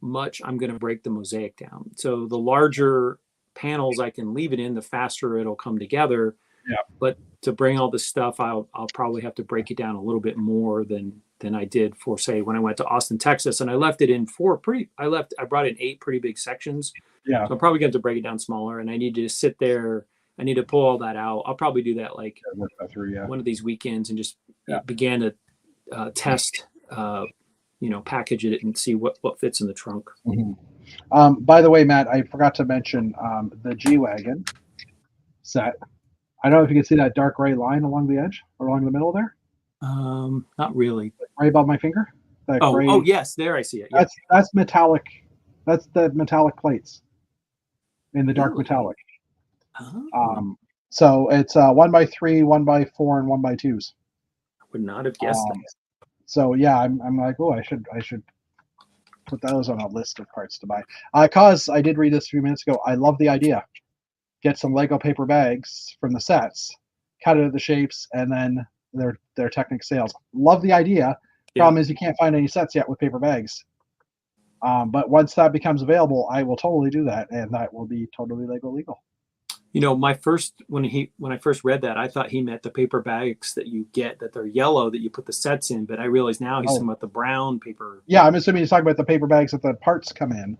much I'm going to break the mosaic down. So the larger panels I can leave it in, the faster it'll come together. Yeah. But to bring all this stuff, I'll probably have to break it down a little bit more than I did for, say, when I went to Austin, Texas, and I left it in 4 pretty. I brought in 8 pretty big sections. Yeah. So I'm probably going to break it down smaller, and I need to just sit there. I need to pull all that out. I'll probably do that like Work that through. Yeah. one of these weekends and just begin to test, package it and see what fits in the trunk. Mm-hmm. By the way, Matt, I forgot to mention the G-Wagon set. I don't know if you can see that dark gray line along the edge or along the middle there. Not really. Right above my finger. That gray, oh yes, there I see it. Yeah. That's metallic. That's the metallic plates in the dark Really? metallic. Oh. So it's 1x3, 1x4, and 1x2s. I would not have guessed that. So yeah, I'm like, oh, I should put those on a list of parts to buy. Cause I did read this a few minutes ago. I love the idea. Get some Lego paper bags from the sets, cut it into the shapes, and then their Technic sales. Love the idea. Problem is you can't find any sets yet with paper bags. But once that becomes available, I will totally do that, and that will be totally Lego legal. When I first read that, I thought he meant the paper bags that you get that they're yellow that you put the sets in, but I realize now he's talking about the brown paper. Yeah, I'm assuming he's talking about the paper bags that the parts come in.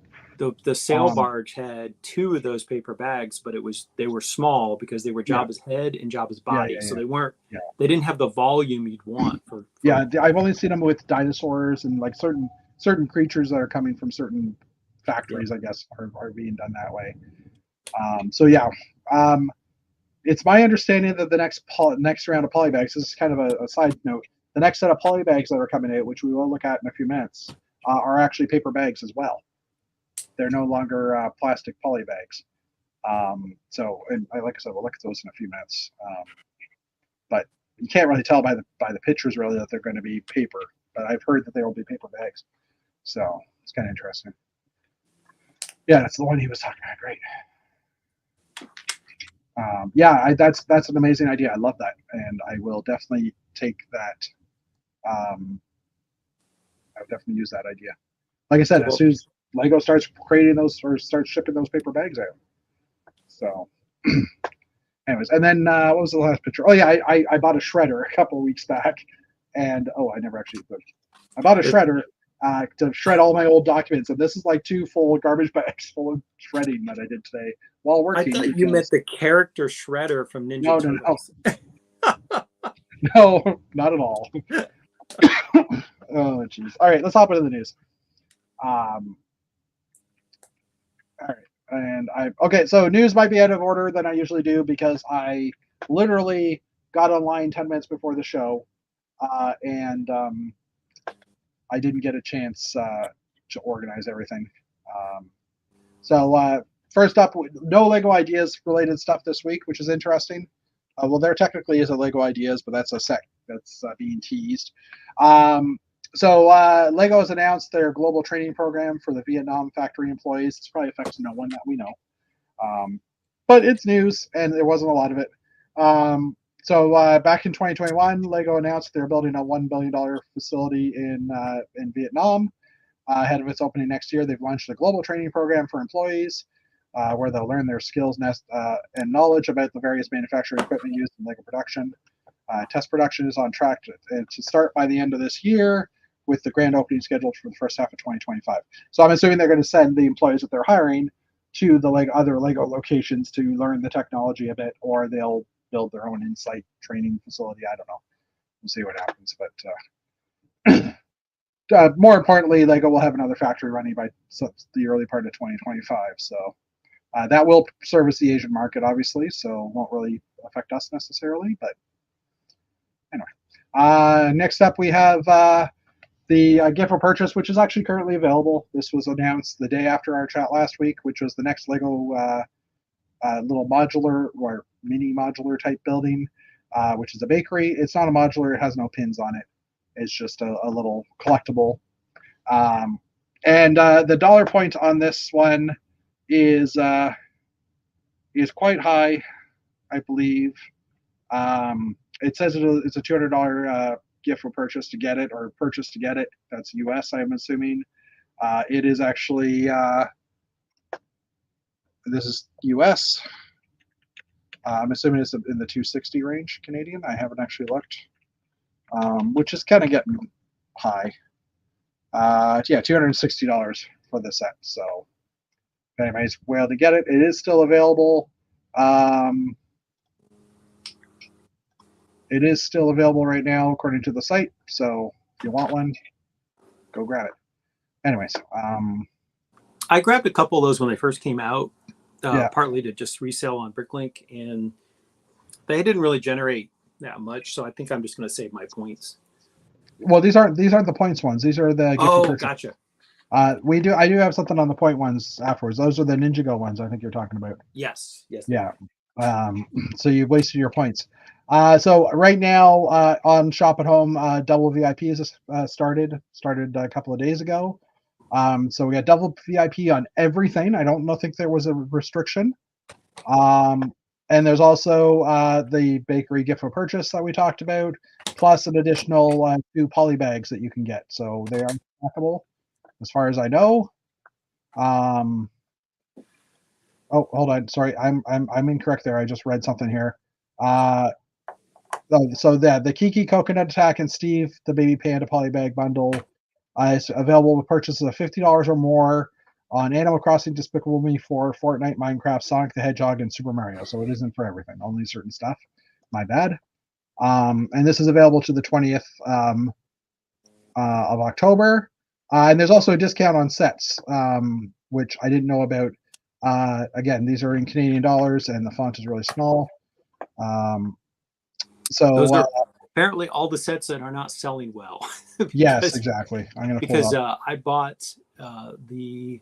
The sail barge had 2 of those paper bags, but they were small because they were Jabba's head and Jabba's body, so they didn't have the volume you'd want for. Yeah, I've only seen them with dinosaurs and like certain creatures that are coming from certain factories. I guess are being done that way. It's my understanding that the next round of polybags, this is kind of a side note, the next set of polybags that are coming out, which we will look at in a few minutes, are actually paper bags as well. They're no longer plastic polybags. And like I said, we'll look at those in a few minutes. But you can't really tell by the pictures really that they're going to be paper. But I've heard that they will be paper bags. So it's kind of interesting. Yeah, that's the one he was talking about. Great. That's an amazing idea. I love that, and I will definitely take that. I would definitely use that idea. Like I said, as soon as Lego starts creating those or starts shipping those paper bags out. So, anyways, and then what was the last picture? Oh yeah, I bought a shredder a couple of weeks back, and I never actually put. I bought a shredder to shred all my old documents, and this is like 2 full garbage bags full of shredding that I did today while working. I thought you meant the character shredder from Ninja Turtles. No, not at all. Oh jeez. All right, let's hop into the news. All right, and so news might be out of order than I usually do because I literally got online 10 minutes before the show, and I didn't get a chance to organize everything. So first up, no Lego Ideas related stuff this week, which is interesting. Well, there technically is a Lego Ideas, but that's a sec that's being teased. So Lego has announced their global training program for the Vietnam factory employees. It's probably affects no one that we know, but it's news, and there wasn't a lot of it. So back in 2021, Lego announced they're building a $1 billion facility in Vietnam. Ahead of its opening next year, they've launched a global training program for employees where they'll learn their skills and knowledge about the various manufacturing equipment used in Lego production. Test production is on track to start by the end of this year, with the grand opening scheduled for the first half of 2025. So I'm assuming they're going to send the employees that they're hiring to the other Lego locations to learn the technology a bit, or they'll build their own Insight training facility. I don't know. We'll see what happens. But more importantly, Lego will have another factory running by the early part of 2025. So that will service the Asian market, obviously, so won't really affect us necessarily. But anyway, next up we have the gift for purchase, which is actually currently available. This was announced the day after our chat last week, which was the next Lego little modular or mini modular type building, which is a bakery. It's not a modular; it has no pins on it. It's just a little collectible. And the dollar point on this one is quite high, I believe. It says it's a $200 gift for purchase to get it, or purchase to get it. That's US, I'm assuming. It is actually, this is US. I'm assuming it's in the 260 range Canadian. I haven't actually looked, which is kind of getting high. Yeah, $260 for the set. So if anybody's able to get it, it is still available. It is still available right now, according to the site. So if you want one, go grab it. Anyways, I grabbed a couple of those when they first came out, yeah. partly to just resell on Bricklink, and they didn't really generate that much. So I think I'm just going to save my points. Well, these aren't the points ones. These are the gotcha. I do have something on the point ones afterwards. Those are the Ninjago ones I think you're talking about. Yes. Yeah. So you've wasted your points. So right now on Shop at Home, double VIP is started a couple of days ago. So we got double VIP on everything. I don't think there was a restriction. And there's also the bakery gift for purchase that we talked about, plus an additional 2 poly bags that you can get. So they are stackable, as far as I know. Oh, hold on. Sorry, I'm incorrect there. I just read something here. So the Kiki Coconut Attack and Steve the Baby Panda Polybag Bundle is available with purchases of $50 or more on Animal Crossing, Despicable Me 4, Fortnite, Minecraft, Sonic the Hedgehog, and Super Mario. So it isn't for everything, only certain stuff. My bad. And this is available to the 20th of October. And there's also a discount on sets, which I didn't know about. Again, these are in Canadian dollars, and the font is really small. So those are apparently all the sets that are not selling well. Yes, exactly. I'm going to because I bought the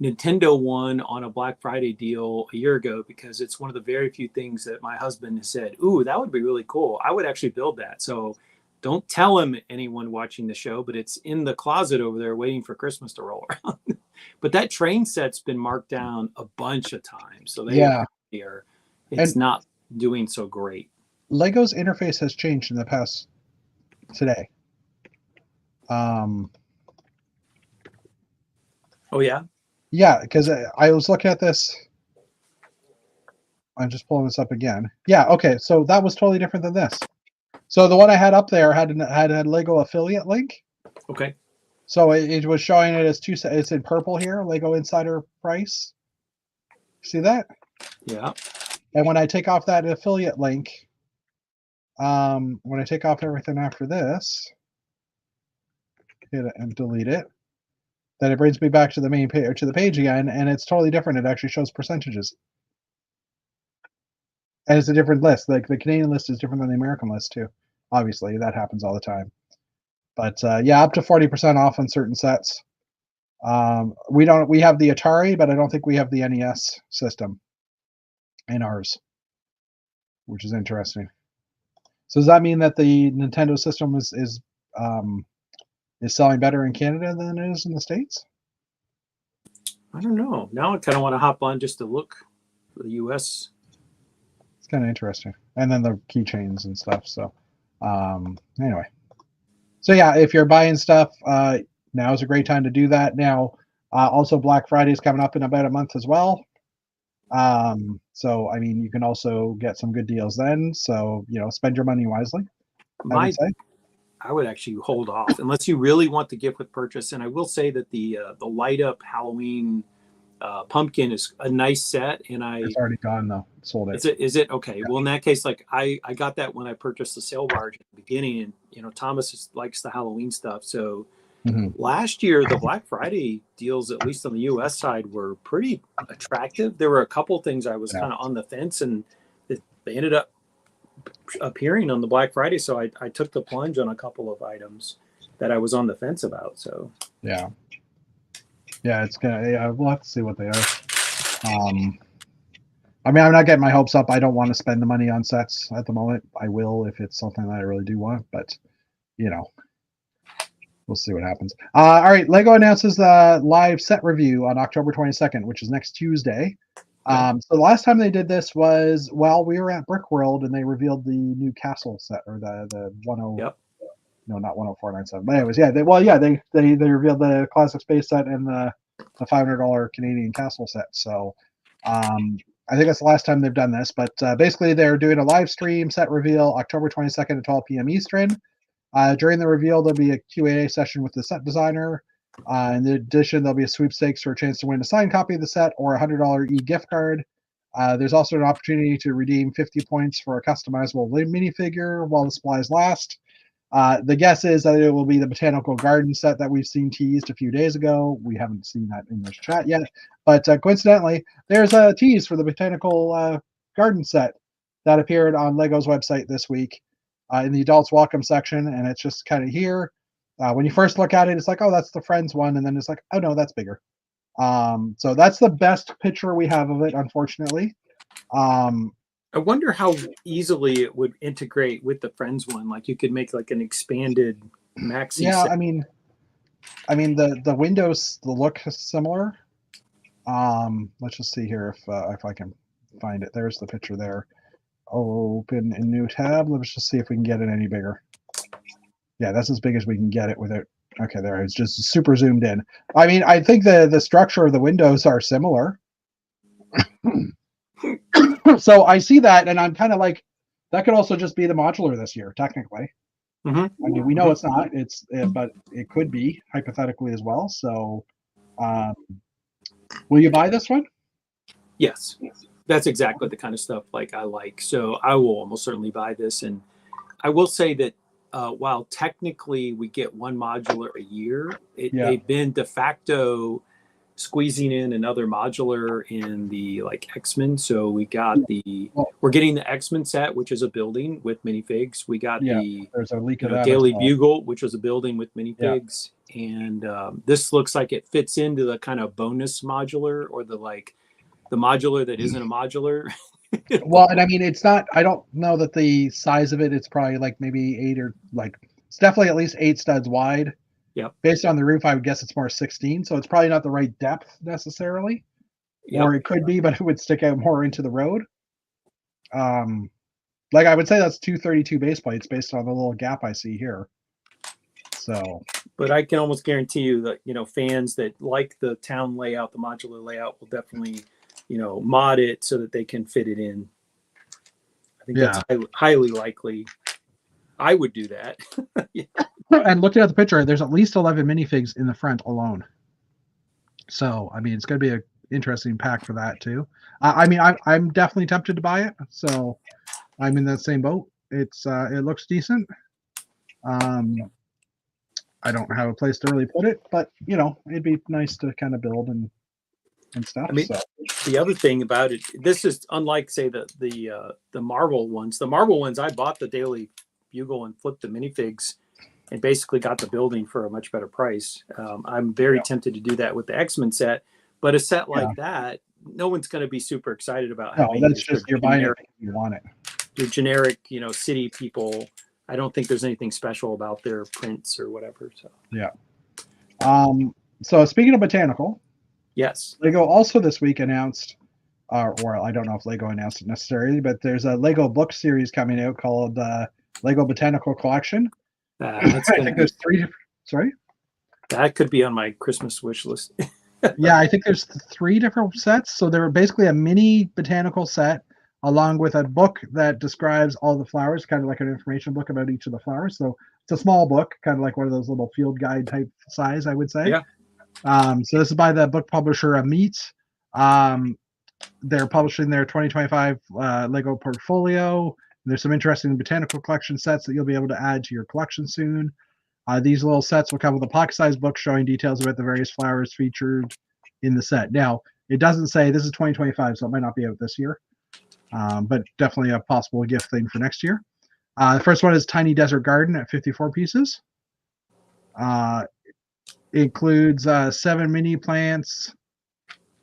Nintendo one on a Black Friday deal a year ago because it's one of the very few things that my husband has said, "Ooh, that would be really cool. I would actually build that." So don't tell him, anyone watching the show, but it's in the closet over there waiting for Christmas to roll around. But that train set's been marked down a bunch of times. So it's not doing so great. Lego's interface has changed in the past today. Oh yeah? Yeah, because I was looking at this. I'm just pulling this up again. Yeah, okay, so that was totally different than this. So the one I had up there had Lego affiliate link. Okay. So it was showing it as it's in purple here, Lego Insider price. See that? Yeah. And when I take off that affiliate link, when I take off everything after this, hit it and delete it, then it brings me back to the main page, or to the page again, and it's totally different. It actually shows percentages. And it's a different list. Like the Canadian list is different than the American list too. Obviously, that happens all the time. But yeah, up to 40% off on certain sets. We have the Atari, but I don't think we have the NES system in ours, which is interesting. So does that mean that the Nintendo system is selling better in Canada than it is in the States? I don't know. Now I kind of want to hop on just to look for the US. It's kind of interesting. And then the keychains and stuff. So anyway. So yeah, if you're buying stuff, now is a great time to do that. Now, also Black Friday is coming up in about a month as well. So I mean, you can also get some good deals then. So spend your money wisely. I would actually hold off unless you really want the gift with purchase. And I will say that the light up Halloween pumpkin is a nice set, and It's already gone though. Sold it. Is it okay? Yeah. Well, in that case, like I got that when I purchased the sail barge at the beginning, and Thomas likes the Halloween stuff. So last year, the Black Friday deals, at least on the U.S. side, were pretty attractive. There were a couple things I was kind of on the fence, and they ended up appearing on the Black Friday. So I took the plunge on a couple of items that I was on the fence about. So yeah, it's gonna. Yeah, we'll have to see what they are. I mean, I'm not getting my hopes up. I don't want to spend the money on sets at the moment. I will if it's something that I really do want, but we'll see what happens. All right, Lego announces the live set review on October 22nd, which is next Tuesday. So the last time they did this was we were at Brick World, and they revealed the new castle set, or the 10. Yep. No, not 10497. But anyways, they revealed the classic space set and the $500 Canadian castle set. So I think that's the last time they've done this, but basically they're doing a live stream set reveal October 22nd at 12 p.m. Eastern. During the reveal, there'll be a Q&A session with the set designer. In addition, there'll be a sweepstakes for a chance to win a signed copy of the set or a $100 e-gift card. There's also an opportunity to redeem 50 points for a customizable minifigure while the supplies last. The guess is that it will be the Botanical Garden set that we've seen teased a few days ago. We haven't seen that in this chat yet, but coincidentally, there's a tease for the Botanical Garden set that appeared on Lego's website this week in the Adults Welcome section, and it's just kind of here. When you first look at it, it's like, oh, that's the Friends one, and then it's like, oh no, that's bigger. So that's the best picture we have of it, unfortunately. I wonder how easily it would integrate with the Friends one. Like you could make like an expanded maxi. Yeah, set. I mean the windows, the look is similar. Let's just see here if I can find it. There's the picture there. Open a new tab. Let's just see if we can get it any bigger. Yeah, that's as big as we can get it with it. Okay, there. It's just super zoomed in. I mean, I think the structure of the windows are similar. So I see that, and I'm kind of like, that could also just be the modular this year, technically. I mean, we know it's not. But it could be hypothetically as well. So, will you buy this one? Yes, that's exactly the kind of stuff like I like. So I will almost certainly buy this, and I will say that while technically we get one modular a year, they've been de facto squeezing in another modular in the like X-Men. So we got we're getting the X-Men set, which is a building with minifigs. We got there's a leak of that Daily Bugle, which was a building with minifigs. And this looks like it fits into the kind of bonus modular, or the modular that isn't a modular. Well, and I mean, it's not, I don't know that the size of it, it's probably like maybe 8 or it's definitely at least 8 studs wide. Yep. Based on the roof, I would guess it's more 16. So it's probably not the right depth necessarily. Yep. Or it could be, but it would stick out more into the road. Like I would say that's 232 base plates based on the little gap I see here. So, but I can almost guarantee you that, fans that like the town layout, the modular layout, will definitely, mod it so that they can fit it in. I think that's highly likely. I would do that. And looking at the picture, there's at least 11 minifigs in the front alone. So, I mean, it's going to be an interesting pack for that too. I mean, I'm definitely tempted to buy it. So I'm in that same boat. It looks decent. I don't have a place to really put it, but it'd be nice to kind of build and stuff. I mean, the other thing about it, this is unlike, say, the Marvel ones. The Marvel ones, I bought the Daily Bugle and flipped the minifigs and basically got the building for a much better price. I'm very tempted to do that with the X-Men set, but a set like that, no one's going to be super excited about. No, that's just you're buying it. You want it. Your generic, city people. I don't think there's anything special about their prints or whatever. So So speaking of Botanical, yes, Lego also this week announced, or I don't know if Lego announced it necessarily, but there's a Lego book series coming out called Lego Botanical Collection. I think there's 3 different. Sorry, that could be on my Christmas wish list. Yeah, I think there's 3 different sets. So they're basically a mini botanical set, along with a book that describes all the flowers, kind of like an information book about each of the flowers. So it's a small book, kind of like one of those little field guide type size, I would say. Yeah. So this is by the book publisher Amit. They're publishing their 2025 Lego portfolio. There's some interesting botanical collection sets that you'll be able to add to your collection soon. These little sets will come with a pocket-sized book showing details about the various flowers featured in the set. Now, it doesn't say this is 2025, so it might not be out this year, but definitely a possible gift thing for next year. The first one is Tiny Desert Garden at 54 pieces. It includes 7 mini plants,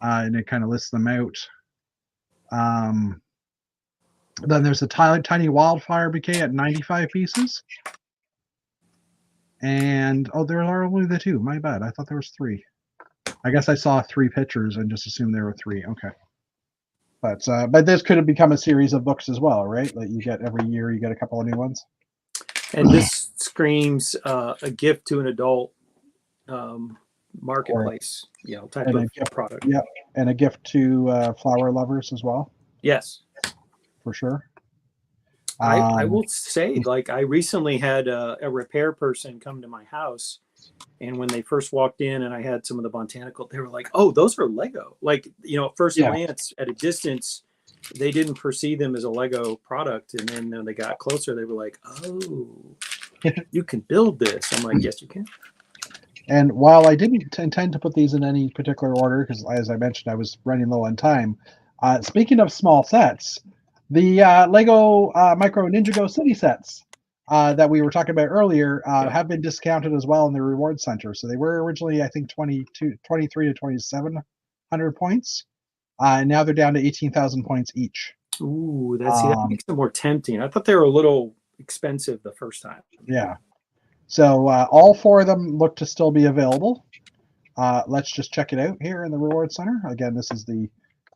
and it kind of lists them out. Then there's a tiny wildflower bouquet at 95 pieces. And, there are only the 2. My bad. I thought there was 3. I guess I saw 3 pictures and just assumed there were 3. Okay. But this could have become a series of books as well, right? Like you get every year, you get a couple of new ones. And this screams a gift to an adult marketplace, type of product. Yeah, and a gift to flower lovers as well. Yes, for sure. I will say, like, I recently had a repair person come to my house, and when they first walked in and I had some of the botanical, they were like, "Oh, those are Lego." Like, at first glance, at a distance, they didn't perceive them as a Lego product, and then when they got closer, they were like, "Oh, you can build this." I'm like, "Yes, you can." And while I didn't intend to put these in any particular order, because as I mentioned, I was running low on time. Speaking of small sets, the Lego Micro Ninjago City sets that we were talking about earlier have been discounted as well in the reward center. So they were originally, I think, 23 to 2,700 points. And now they're down to 18,000 points each. Ooh, that makes them more tempting. I thought they were a little expensive the first time. Yeah. So all 4 of them look to still be available. Let's just check it out here in the reward center. Again, this is the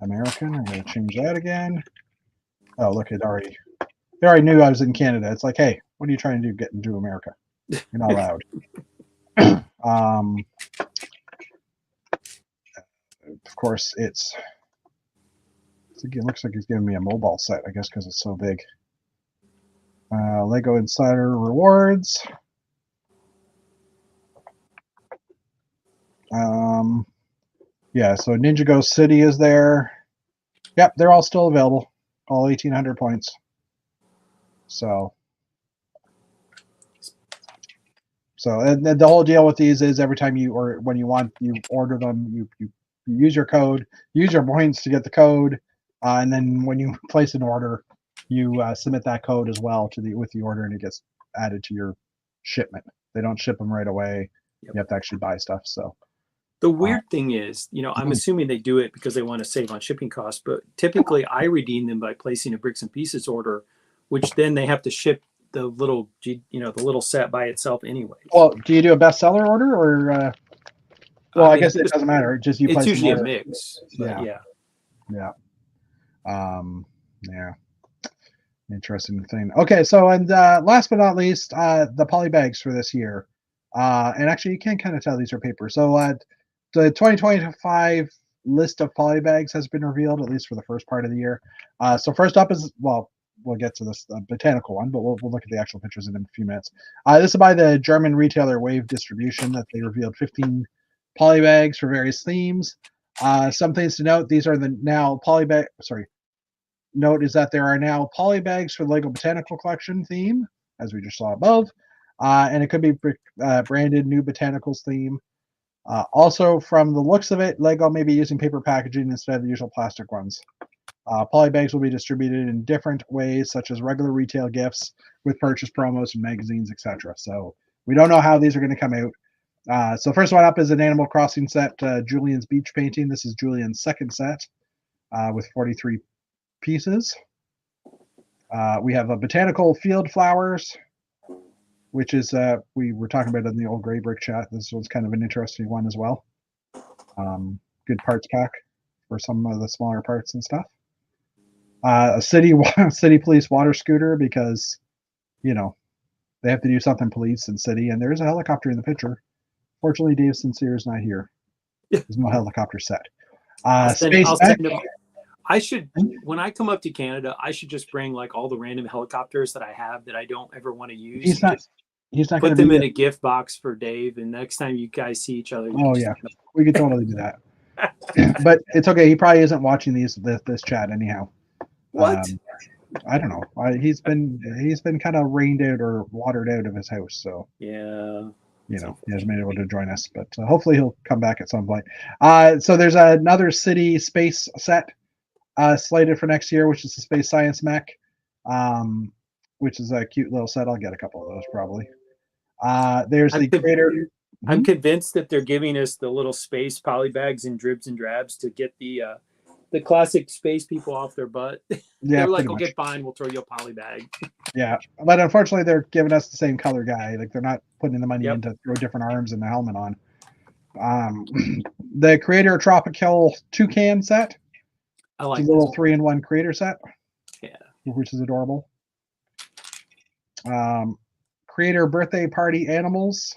American. I'm going to change that again. Oh, look, they already knew I was in Canada. It's like, hey, what are you trying to do? Get into America? You're not allowed. Of course, it looks like he's giving me a mobile set, I guess, because it's so big. Lego Insider Rewards. Yeah, so Ninjago City is there. Yep, they're all still available. All 1,800 points. So and the whole deal with these is every time you order them, you use your code, use your points to get the code, and then when you place an order, you submit that code as well with the order, and it gets added to your shipment. They don't ship them right away. Yep. You have to actually buy stuff. So the weird thing is, I'm assuming they do it because they want to save on shipping costs, but typically I redeem them by placing a bricks and pieces order, which then they have to ship the little, the little set by itself anyway. Well, do you do a bestseller order or? I guess it doesn't matter. Just it's usually a mix. Yeah. Yeah. Interesting thing. Okay, so and last but not least, the poly bags for this year. And actually, you can kind of tell these are paper. So the 2025 list of poly bags has been revealed, at least for the first part of the year. So first up is, we'll get to this botanical one, but we'll look at the actual pictures in a few minutes. This is by the German retailer Wave Distribution that they revealed 15 poly bags for various themes. Some things to note: these are the now poly bag. Note is that there are now poly bags for the Lego Botanical Collection theme, as we just saw above, and it could be branded New Botanicals theme. Also, from the looks of it, Lego may be using paper packaging instead of the usual plastic ones. Poly bags will be distributed in different ways, such as regular retail gifts with purchase promos and magazines, etc. So we don't know how these are going to come out. So first one up is an Animal Crossing set, Julian's Beach Painting. This is Julian's second set with 43 pieces. We have a Botanical Field Flowers, which is we were talking about in the old Grey Brick chat. This was kind of an interesting one as well. Good parts pack for some of the smaller parts and stuff. A city police water scooter, because they have to do something police and city, and there's a helicopter in the picture. Fortunately, Dave Sincere is not here. There's no helicopter set. I should, when I come up to Canada, I should just bring like all the random helicopters that I have that I don't ever want to use. He's not put them in a gift box for Dave, and next time you guys see each other. We could totally do that. But it's okay. He probably isn't watching this chat anyhow. What? I don't know. He's been kind of rained out or watered out of his house, so Yeah. he hasn't been able to join us. But hopefully he'll come back at some point. So there's another city space set slated for next year, which is the Space Science Mech, which is a cute little set. I'll get a couple of those probably. There's the creator. I'm convinced that they're giving us the little space polybags and dribs and drabs to get the classic space people off their butt. Yeah, they're like, okay, fine, we'll throw you a polybag. Yeah, but unfortunately, they're giving us the same color guy. Like they're not putting the money in to throw different arms and the helmet on. The creator Tropical Toucan set. I like a little 3-in-1 creator set. Yeah, which is adorable. Creator birthday party animals.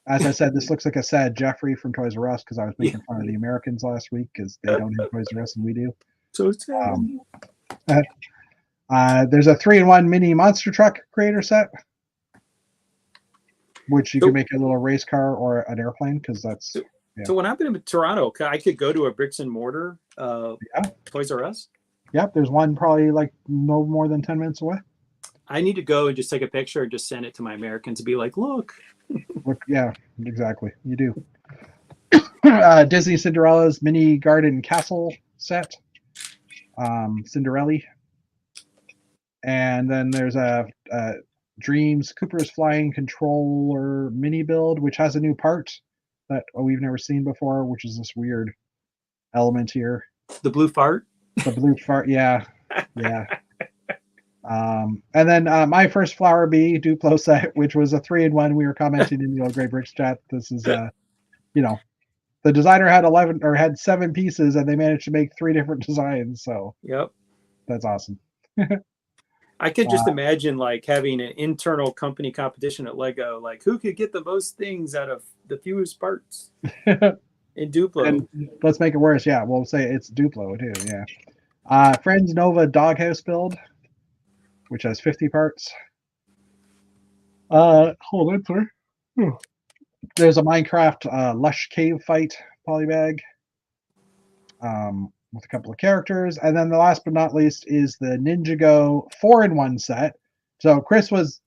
As I said, this looks like a sad Jeffrey from Toys R Us because I was making fun of the Americans last week because they don't have Toys R Us and we do. So it's there's a 3-in-1 mini monster truck creator set, which you can make a little race car or an airplane because that's. So when I've been in Toronto, I could go to a bricks and mortar Toys R Us. Yep, there's one probably like no more than 10 minutes away. I need to go and just take a picture and just send it to my Americans and be like, look. Look, yeah, exactly. You do. Disney Cinderella's mini garden castle set. Cinderella. And then there's a Dreams Cooper's Flying Controller mini build, which has a new part that we've never seen before, which is this weird element here. The blue fart? The blue fart, yeah. Yeah. And then my first Flower Bee Duplo set, which was a 3-in-1. We were commenting in the old Grey Bricks chat. This is, the designer had 7 pieces, and they managed to make 3 different designs. So yep, that's awesome. I could just imagine like having an internal company competition at Lego, like who could get the most things out of the fewest parts in Duplo. And let's make it worse. Yeah, we'll say it's Duplo too. Yeah. Friends Nova Doghouse build, which has 50 parts. Hold on, sorry. There's a Minecraft Lush Cave Fight polybag with a couple of characters. And then the last but not least is the Ninjago 4-in-1 set. So Chris was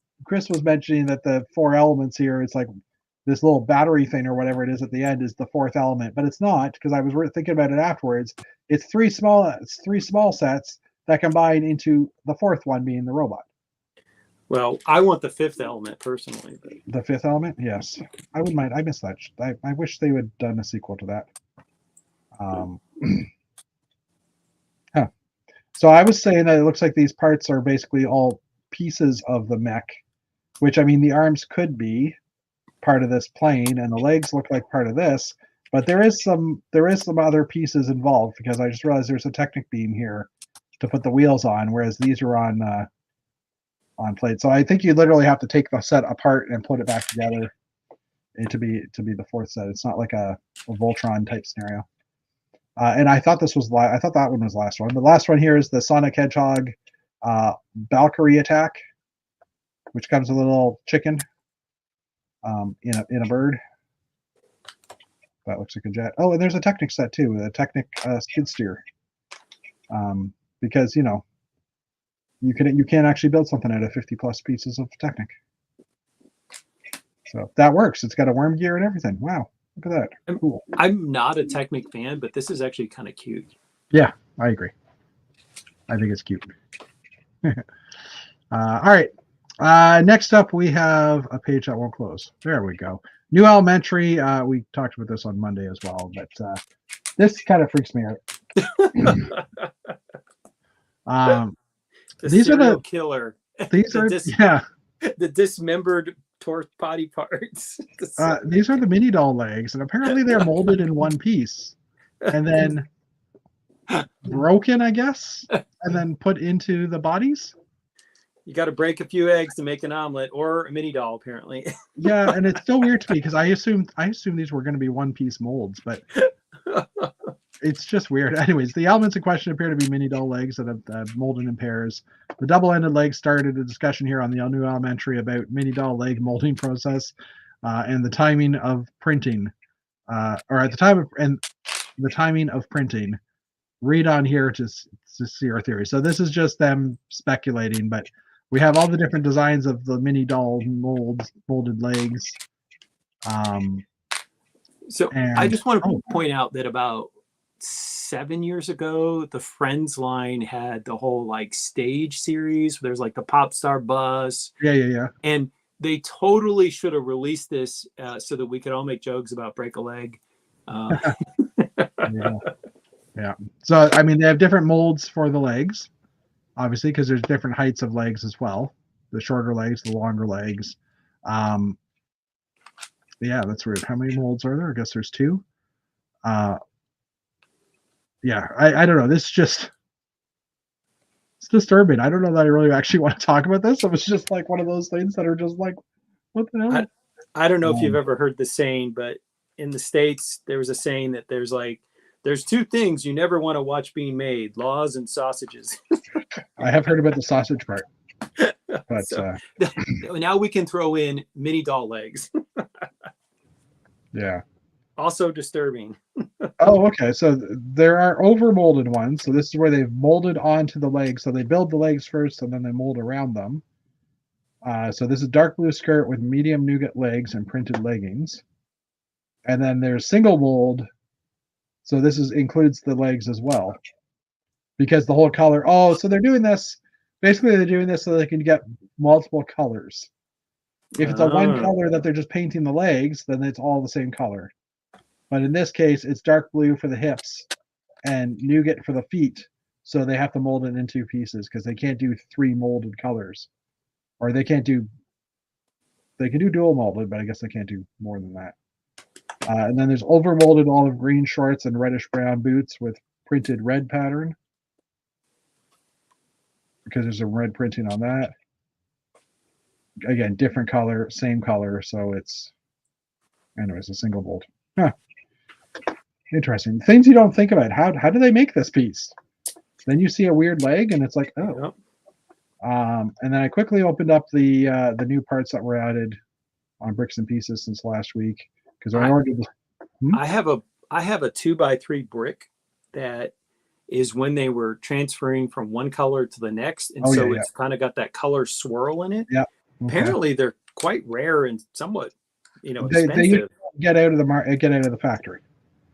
mentioning that the 4 elements here is like this little battery thing or whatever it is at the end is the 4th element, but it's not, because I was thinking about it afterwards. It's three small sets that combine into the 4th one being the robot. Well, I want the 5th element personally. But... The 5th element, yes. I wouldn't mind. I missed that. I wish they would have done a sequel to that. So I was saying that it looks like these parts are basically all pieces of the mech, which, I mean, the arms could be part of this plane, and the legs look like part of this, but there is some other pieces involved, because I just realized there's a Technic beam here to put the wheels on, whereas these are on plate. So I think you literally have to take the set apart and put it back together to be the 4th set. It's not like a Voltron type scenario. And I thought that one was the last one. The last one here is the Sonic Hedgehog Valkyrie attack, which comes with a little chicken in a bird. That looks like a jet. Oh, and there's a Technic set too, a Technic skid steer. Because you can actually build something out of 50 plus pieces of Technic. So that works. It's got a worm gear and everything. Wow. Look at that. Cool. I'm not a Technic fan, but this is actually kind of cute. Yeah, I agree. I think it's cute. All right. Next up, we have a page that won't close. There we go. New Elementary. We talked about this on Monday as well, but this kind of freaks me out. These are the killer. These are the dismembered potty parts. These are the mini doll legs, and apparently they're molded in one piece and then broken, I guess, and then put into the bodies. You got to break a few eggs to make an omelet, or a mini doll, apparently. Yeah, and it's so weird to me because I assumed these were going to be one-piece molds, but it's just weird. Anyways, the elements in question appear to be mini doll legs that have molded in pairs. The double-ended legs started a discussion here on the New Elementary about mini doll leg molding process and the timing of printing. or at the time of and the timing of printing. Read on here to see our theory. So this is just them speculating, but we have all the different designs of the mini doll molds, molded legs. So I just want to point out that about 7 years ago, the Friends line had the whole like stage series. There's like the pop star bus. Yeah. And they totally should have released this so that we could all make jokes about break a leg. Yeah. So I mean, they have different molds for the legs, obviously, because there's different heights of legs as well. The shorter legs, the longer legs. Yeah, that's weird. How many molds are there? I guess there's 2. Yeah, I don't know. This is just it's disturbing. I don't know that I really actually want to talk about this. It was just like one of those things that are just like, what the hell? I don't know if you've ever heard the saying, but in the States, there was a saying that there's 2 things you never want to watch being made: laws and sausages. I have heard about the sausage part. But so, now we can throw in mini doll legs. Yeah. Also disturbing. Oh, okay. So there are over molded ones. So this is where they've molded onto the legs. So they build the legs first and then they mold around them. So this is dark blue skirt with medium nougat legs and printed leggings. And then there's single mold. So this includes the legs as well. Because the whole color. Oh, so they're doing this. Basically, they're doing this so they can get multiple colors. If it's a one color that they're just painting the legs, then it's all the same color. But in this case, it's dark blue for the hips and nougat for the feet. So they have to mold it in 2 pieces because they can't do 3 molded colors. Or they can do dual molded, but I guess they can't do more than that. And then there's over molded olive green shorts and reddish brown boots with printed red pattern. Because there's a red printing on that. Again, different color, same color. So it's, anyways, a single mold. Huh. Interesting. Things you don't think about. How do they make this piece? Then you see a weird leg, and it's like, oh. Yep. And then I quickly opened up the new parts that were added on Bricks and Pieces since last week because I ordered. I have a 2x3 brick that is when they were transferring from one color to the next, and it's kind of got that color swirl in it. Yeah. Okay. Apparently, they're quite rare and somewhat, expensive. They usually get out of the factory.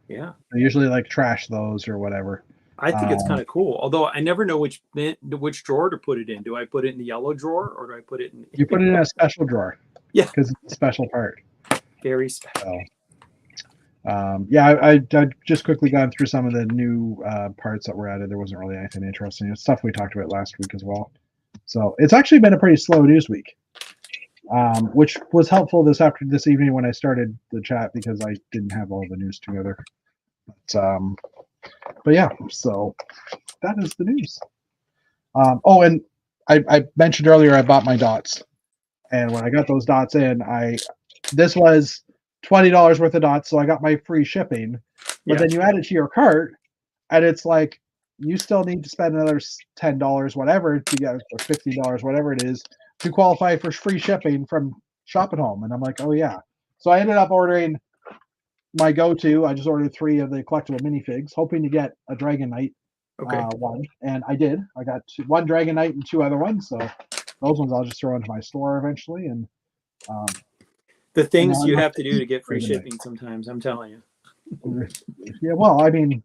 Yeah. They usually like trash those or whatever. I think it's kind of cool. Although I never know which drawer to put it in. Do I put it in the yellow drawer or do I put it in? You put it in a special drawer. Yeah. Because it's a special part. Very special. So, I just quickly gone through some of the new parts that were added. There wasn't really anything interesting. It's stuff we talked about last week as well. So it's actually been a pretty slow news week, which was helpful this evening when I started the chat because I didn't have all the news together. But yeah, so that is the news. And I mentioned earlier I bought my dots, and when I got those dots in, this was $20 worth of dots, so I got my free shipping. But then you add it to your cart, and it's like you still need to spend another $10, whatever, to get, or $50, whatever it is, to qualify for free shipping from Shop at Home. And I'm like, oh yeah. So I ended up ordering my go-to. I just ordered 3 of the collectible minifigs, hoping to get a Dragon Knight one, and I did. I got 1 Dragon Knight and 2 other ones. So those ones I'll just throw into my store eventually. And the things you have to do to get free shipping sometimes, I'm telling you. Yeah, well, I mean,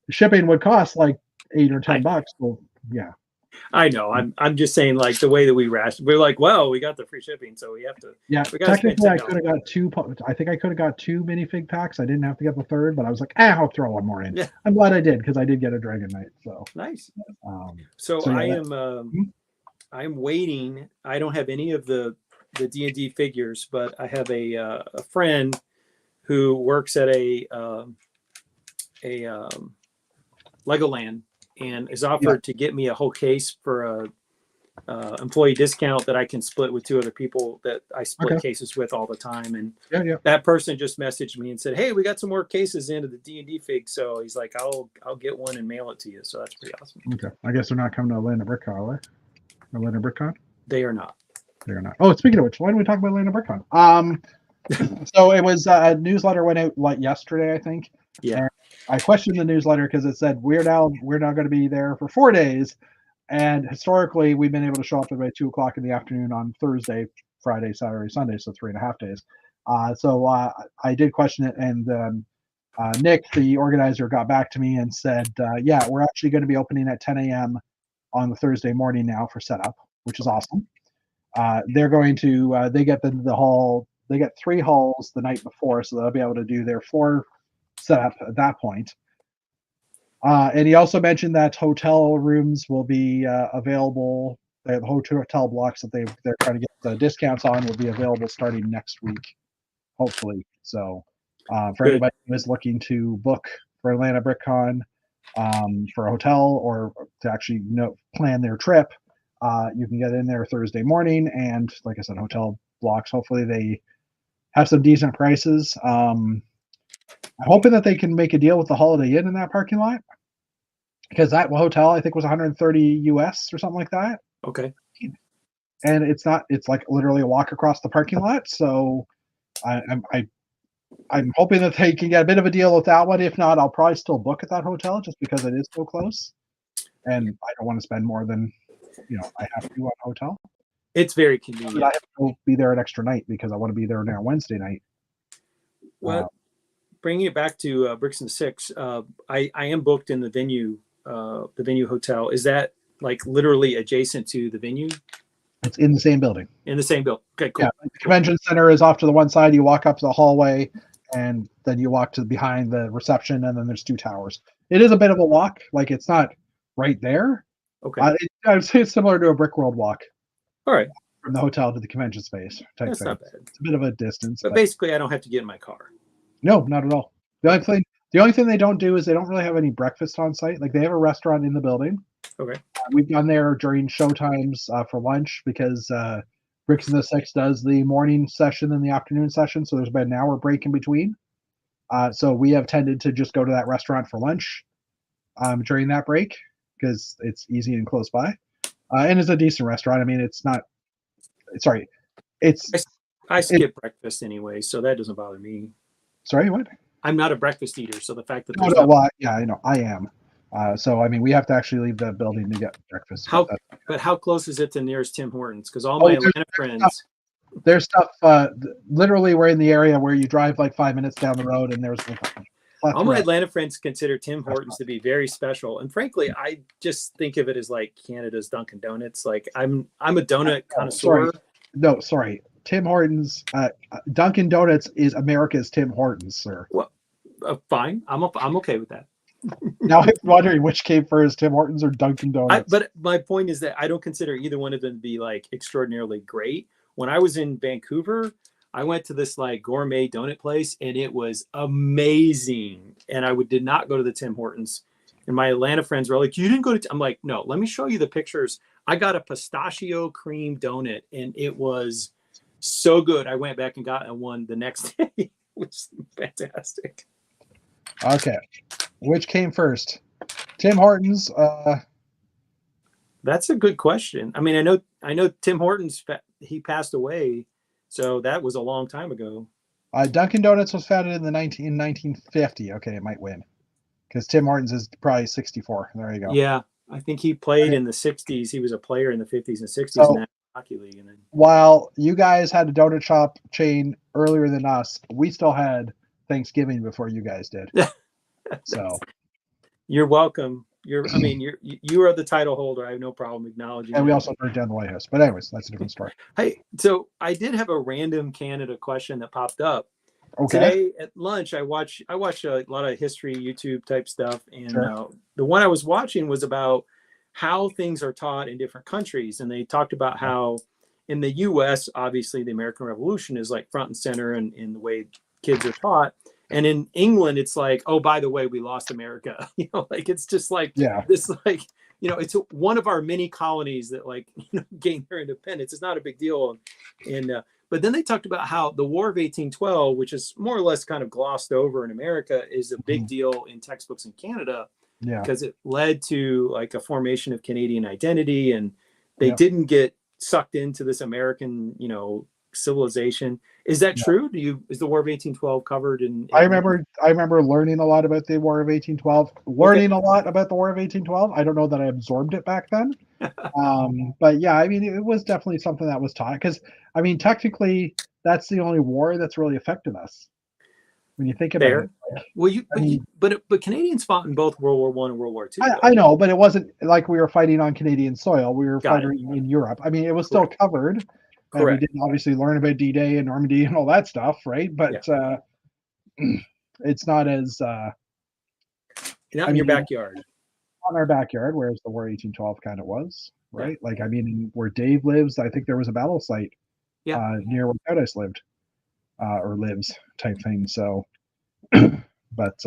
shipping would cost like $8 or $10. So yeah. I know. I'm just saying, like the way that we're like, well, we got the free shipping, so we have to. Yeah, technically, I could have got 2. I think I could have got 2 minifig packs. I didn't have to get the 3rd, but I was like, I'll throw 1 more in. Yeah. I'm glad I did because I did get a Dragon Knight. So nice. Yeah, I'm waiting. I don't have any of the D&D figures, but I have a friend who works at a Legoland. And is offered to get me a whole case for a employee discount that I can split with 2 other people that I split cases with all the time. And that person just messaged me and said, "Hey, we got some more cases into the D&D fig." So he's like, "I'll get one and mail it to you." So that's pretty awesome. Okay, I guess they're not coming to Atlanta BrickCon, are they? Atlanta BrickCon? They are not. They are not. Oh, speaking of which, why don't we talk about Atlanta BrickCon? So it was a newsletter went out like yesterday, I think. Yeah. And I questioned the newsletter because it said we're now going to be there for 4 days, and historically we've been able to show up at about 2 o'clock in the afternoon on Thursday, Friday, Saturday, Sunday, so 3.5 days. So I did question it, and Nick, the organizer, got back to me and said, yeah, we're actually going to be opening at 10 a.m. on the Thursday morning now for setup, which is awesome. They're going to they get the hall. They get 3 halls the night before, so they'll be able to do their 4 setup at that point. And he also mentioned that hotel rooms will be available. The hotel blocks that they're trying to get the discounts on will be available starting next week, hopefully. So for Good. anybody who is looking to book for Atlanta BrickCon for a hotel or to actually plan their trip, you can get in there Thursday morning. And like I said, hotel blocks, hopefully they have some decent prices. I'm hoping that they can make a deal with the Holiday Inn in that parking lot, because that hotel I think was 130 US or something like that. Okay. And it's like literally a walk across the parking lot. So I'm hoping that they can get a bit of a deal with that one. If not, I'll probably still book at that hotel just because it is so close, and I don't want to spend more than I have to on a hotel. It's very But convenient. I have to be there an extra night because I want to be there now Wednesday night. Well, bringing it back to Bricks and Six, I am booked in the venue hotel. Is that like literally adjacent to the venue? It's in the same building. In the same building. Okay, cool. Yeah, the convention center is off to the one side. You walk up to the hallway, and then you walk to behind the reception, and then there's 2 towers. It is a bit of a walk. Like, it's not right there. Okay. I would say it's similar to a Brick World walk. All right. From the hotel to the convention space type That's thing. not bad. It's a bit of a distance. But basically, I don't have to get in my car. No, not at all. The only thing they don't do is they don't really have any breakfast on site. Like, they have a restaurant in the building. Okay. We've gone there during show times for lunch because Bricks and the Six does the morning session and the afternoon session, so there's been an hour break in between. So we have tended to just go to that restaurant for lunch during that break because it's easy and close by, and it's a decent restaurant. I mean, it's not. Sorry, it's. I skip breakfast anyway, so that doesn't bother me. Sorry, what? I'm not a breakfast eater, so the fact that yeah, I know I am. So I mean, we have to actually leave the building to get breakfast. But how close is it to nearest Tim Hortons? Because all my Atlanta friends. There's stuff. Literally, we're in the area where you drive like 5 minutes down the road, and there's. All my Atlanta friends consider Tim Hortons to be very special, and frankly, I just think of it as like Canada's Dunkin' Donuts. Like I'm a donut connoisseur. Sorry. Tim Hortons, Dunkin' Donuts is America's Tim Hortons, sir. Well, fine. I'm okay with that. Now I'm wondering which came first, Tim Hortons or Dunkin' Donuts. But my point is that I don't consider either one of them to be like extraordinarily great. When I was in Vancouver, I went to this like gourmet donut place, and it was amazing. And I did not go to the Tim Hortons. And my Atlanta friends were like, "You didn't go to?" I'm like, "No, let me show you the pictures." I got a pistachio cream donut, and it was so good. I went back and got one the next day. It was fantastic. Okay, which came first, Tim Hortons? That's a good question. I mean, I know Tim Hortons. He passed away, so that was a long time ago. Dunkin' Donuts was founded in 1950. Okay, it might win because Tim Hortons is probably 64. There you go. Yeah, I think he played in the 60s. He was a player in the 50s and 60s in that hockey league. And then, while you guys had a donut shop chain earlier than us, we still had Thanksgiving before you guys did. So you're welcome. You are the title holder. I have no problem acknowledging. And we also burned down the White House. But anyways, that's a different story. Hey, so I did have a random Canada question that popped up. Okay. Today at lunch, I watch a lot of history YouTube type stuff, and the one I was watching was about how things are taught in different countries, and they talked about how in the U.S., obviously, the American Revolution is like front and center in the way kids are taught, and in England, it's like, oh, by the way, we lost America. Like it's just like this, like it's one of our many colonies that gained their independence. It's not a big deal, and but then they talked about how the War of 1812, which is more or less kind of glossed over in America, is a big deal in textbooks in Canada because it led to like a formation of Canadian identity, and they didn't get sucked into this American, civilization. Is that Yeah. true? Is the War of 1812 covered in I remember learning a lot about the War of 1812, learning a lot about the War of 1812. I don't know that I absorbed it back then. But yeah, I mean, it was definitely something that was taught because, I mean, technically, that's the only war that's really affected us when you think about Fair. it. Like, Well, I mean, but Canadians fought in both World War One and World War Two, I though. know, but it wasn't like we were fighting on Canadian soil. We were Got it. fighting in Europe. I mean, it was still Correct. covered, and we Correct. didn't obviously learn about D-Day and Normandy and all that stuff, right? Yeah. But it's not as Not I in your mean, backyard. on our backyard, whereas the War 1812 kind of was, Yeah. right? Like, I mean, where Dave lives, I think there was a battle site Yeah. near where Paradise lived or lives, type thing. So, but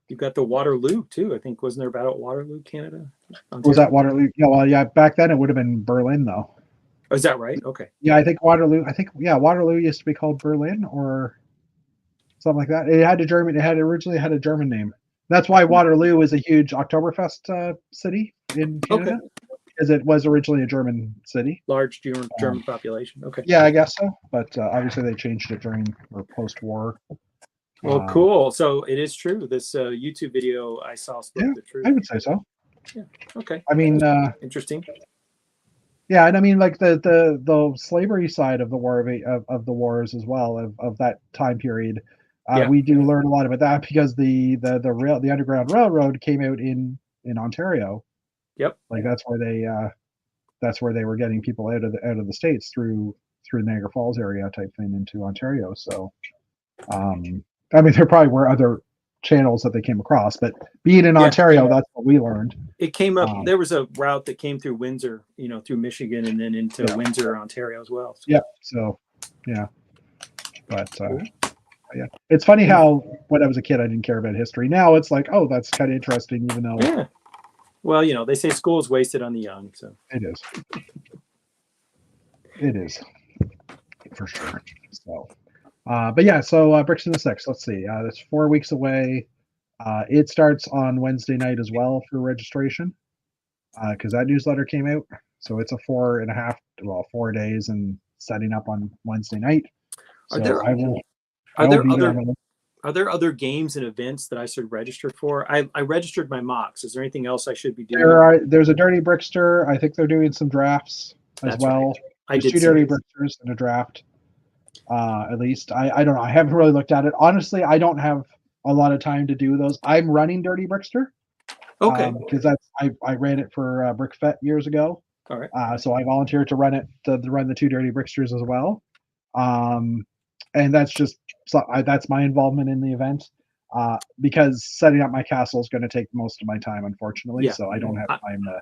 You've got the Waterloo too. I think wasn't there a battle at Waterloo, Canada? was Ontario? that Waterloo? Yeah, well, yeah, back then it would have been Berlin, though. Oh, is that right? Okay. Yeah, I think Waterloo. I think Waterloo used to be called Berlin or something like that. It had a German. It had originally had a German name. That's why Waterloo is a huge Oktoberfest city in Okay. Canada, because it was originally a German city. Large German population. Okay. Yeah, I guess so. But obviously they changed it during or post-war. Well, cool. So it is true. This YouTube video I saw spoke Yeah, the truth. I would say so. Yeah. Okay. I mean, interesting. yeah, and I mean, like the slavery side of the war of the wars as well of that time period. Yeah. We do learn a lot about that because the Underground Railroad came out in Ontario. Yep. Like that's where they were getting people out of the states through Niagara Falls area type thing into Ontario. So, I mean, there probably were other channels that they came across, but being in Ontario, that's what we learned. It came up. There was a route that came through Windsor, through Michigan, and then into Windsor, Ontario as well. So. Yeah. So, yeah. But yeah, it's funny how when I was a kid I didn't care about history. Now it's like, oh, that's kind of interesting, even though. Yeah. Well, they say school is wasted on the young, so it is. It is for sure. So, but yeah, so Bricks in the Six. Let's see. That's 4 weeks away. It starts on Wednesday night as well for registration, because that newsletter came out. So it's a 4 days and setting up on Wednesday night. So Are there other games and events that I should register for? I registered my mocks. Is there anything else I should be doing? There's a Dirty Brickster. I think they're doing some drafts as well. Right. There's 2 Dirty Bricksters and a draft. At least I don't know. I haven't really looked at it. Honestly, I don't have a lot of time to do those. I'm running Dirty Brickster. Okay. Because I ran it for BrickFet years ago. All right. So I volunteered to run it to run the 2 Dirty Bricksters as well. And that's just that's my involvement in the event. Because setting up my castle is going to take most of my time, unfortunately. Yeah. So I don't have time to.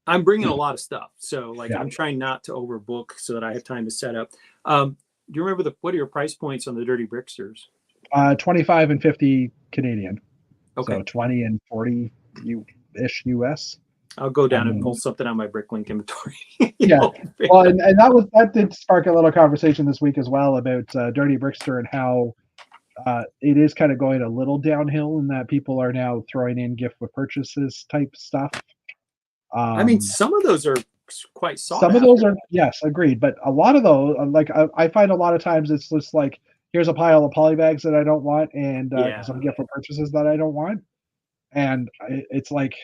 I'm bringing a lot of stuff, so I'm trying not to overbook so that I have time to set up. Do you remember what are your price points on the Dirty Bricksters? 25 and 50 Canadian. Okay. So 20 and 40 ish US. I'll go down and pull something on my Bricklink inventory. Well, and that did spark a little conversation this week as well about Dirty Brickster and how it is kind of going a little downhill in that people are now throwing in gift with purchases type stuff. I mean, some of those are quite sought Some after. of those are, yes, agreed. But a lot of those, like I find a lot of times it's just like, here's a pile of polybags that I don't want and some gift with purchases that I don't want. And it's like,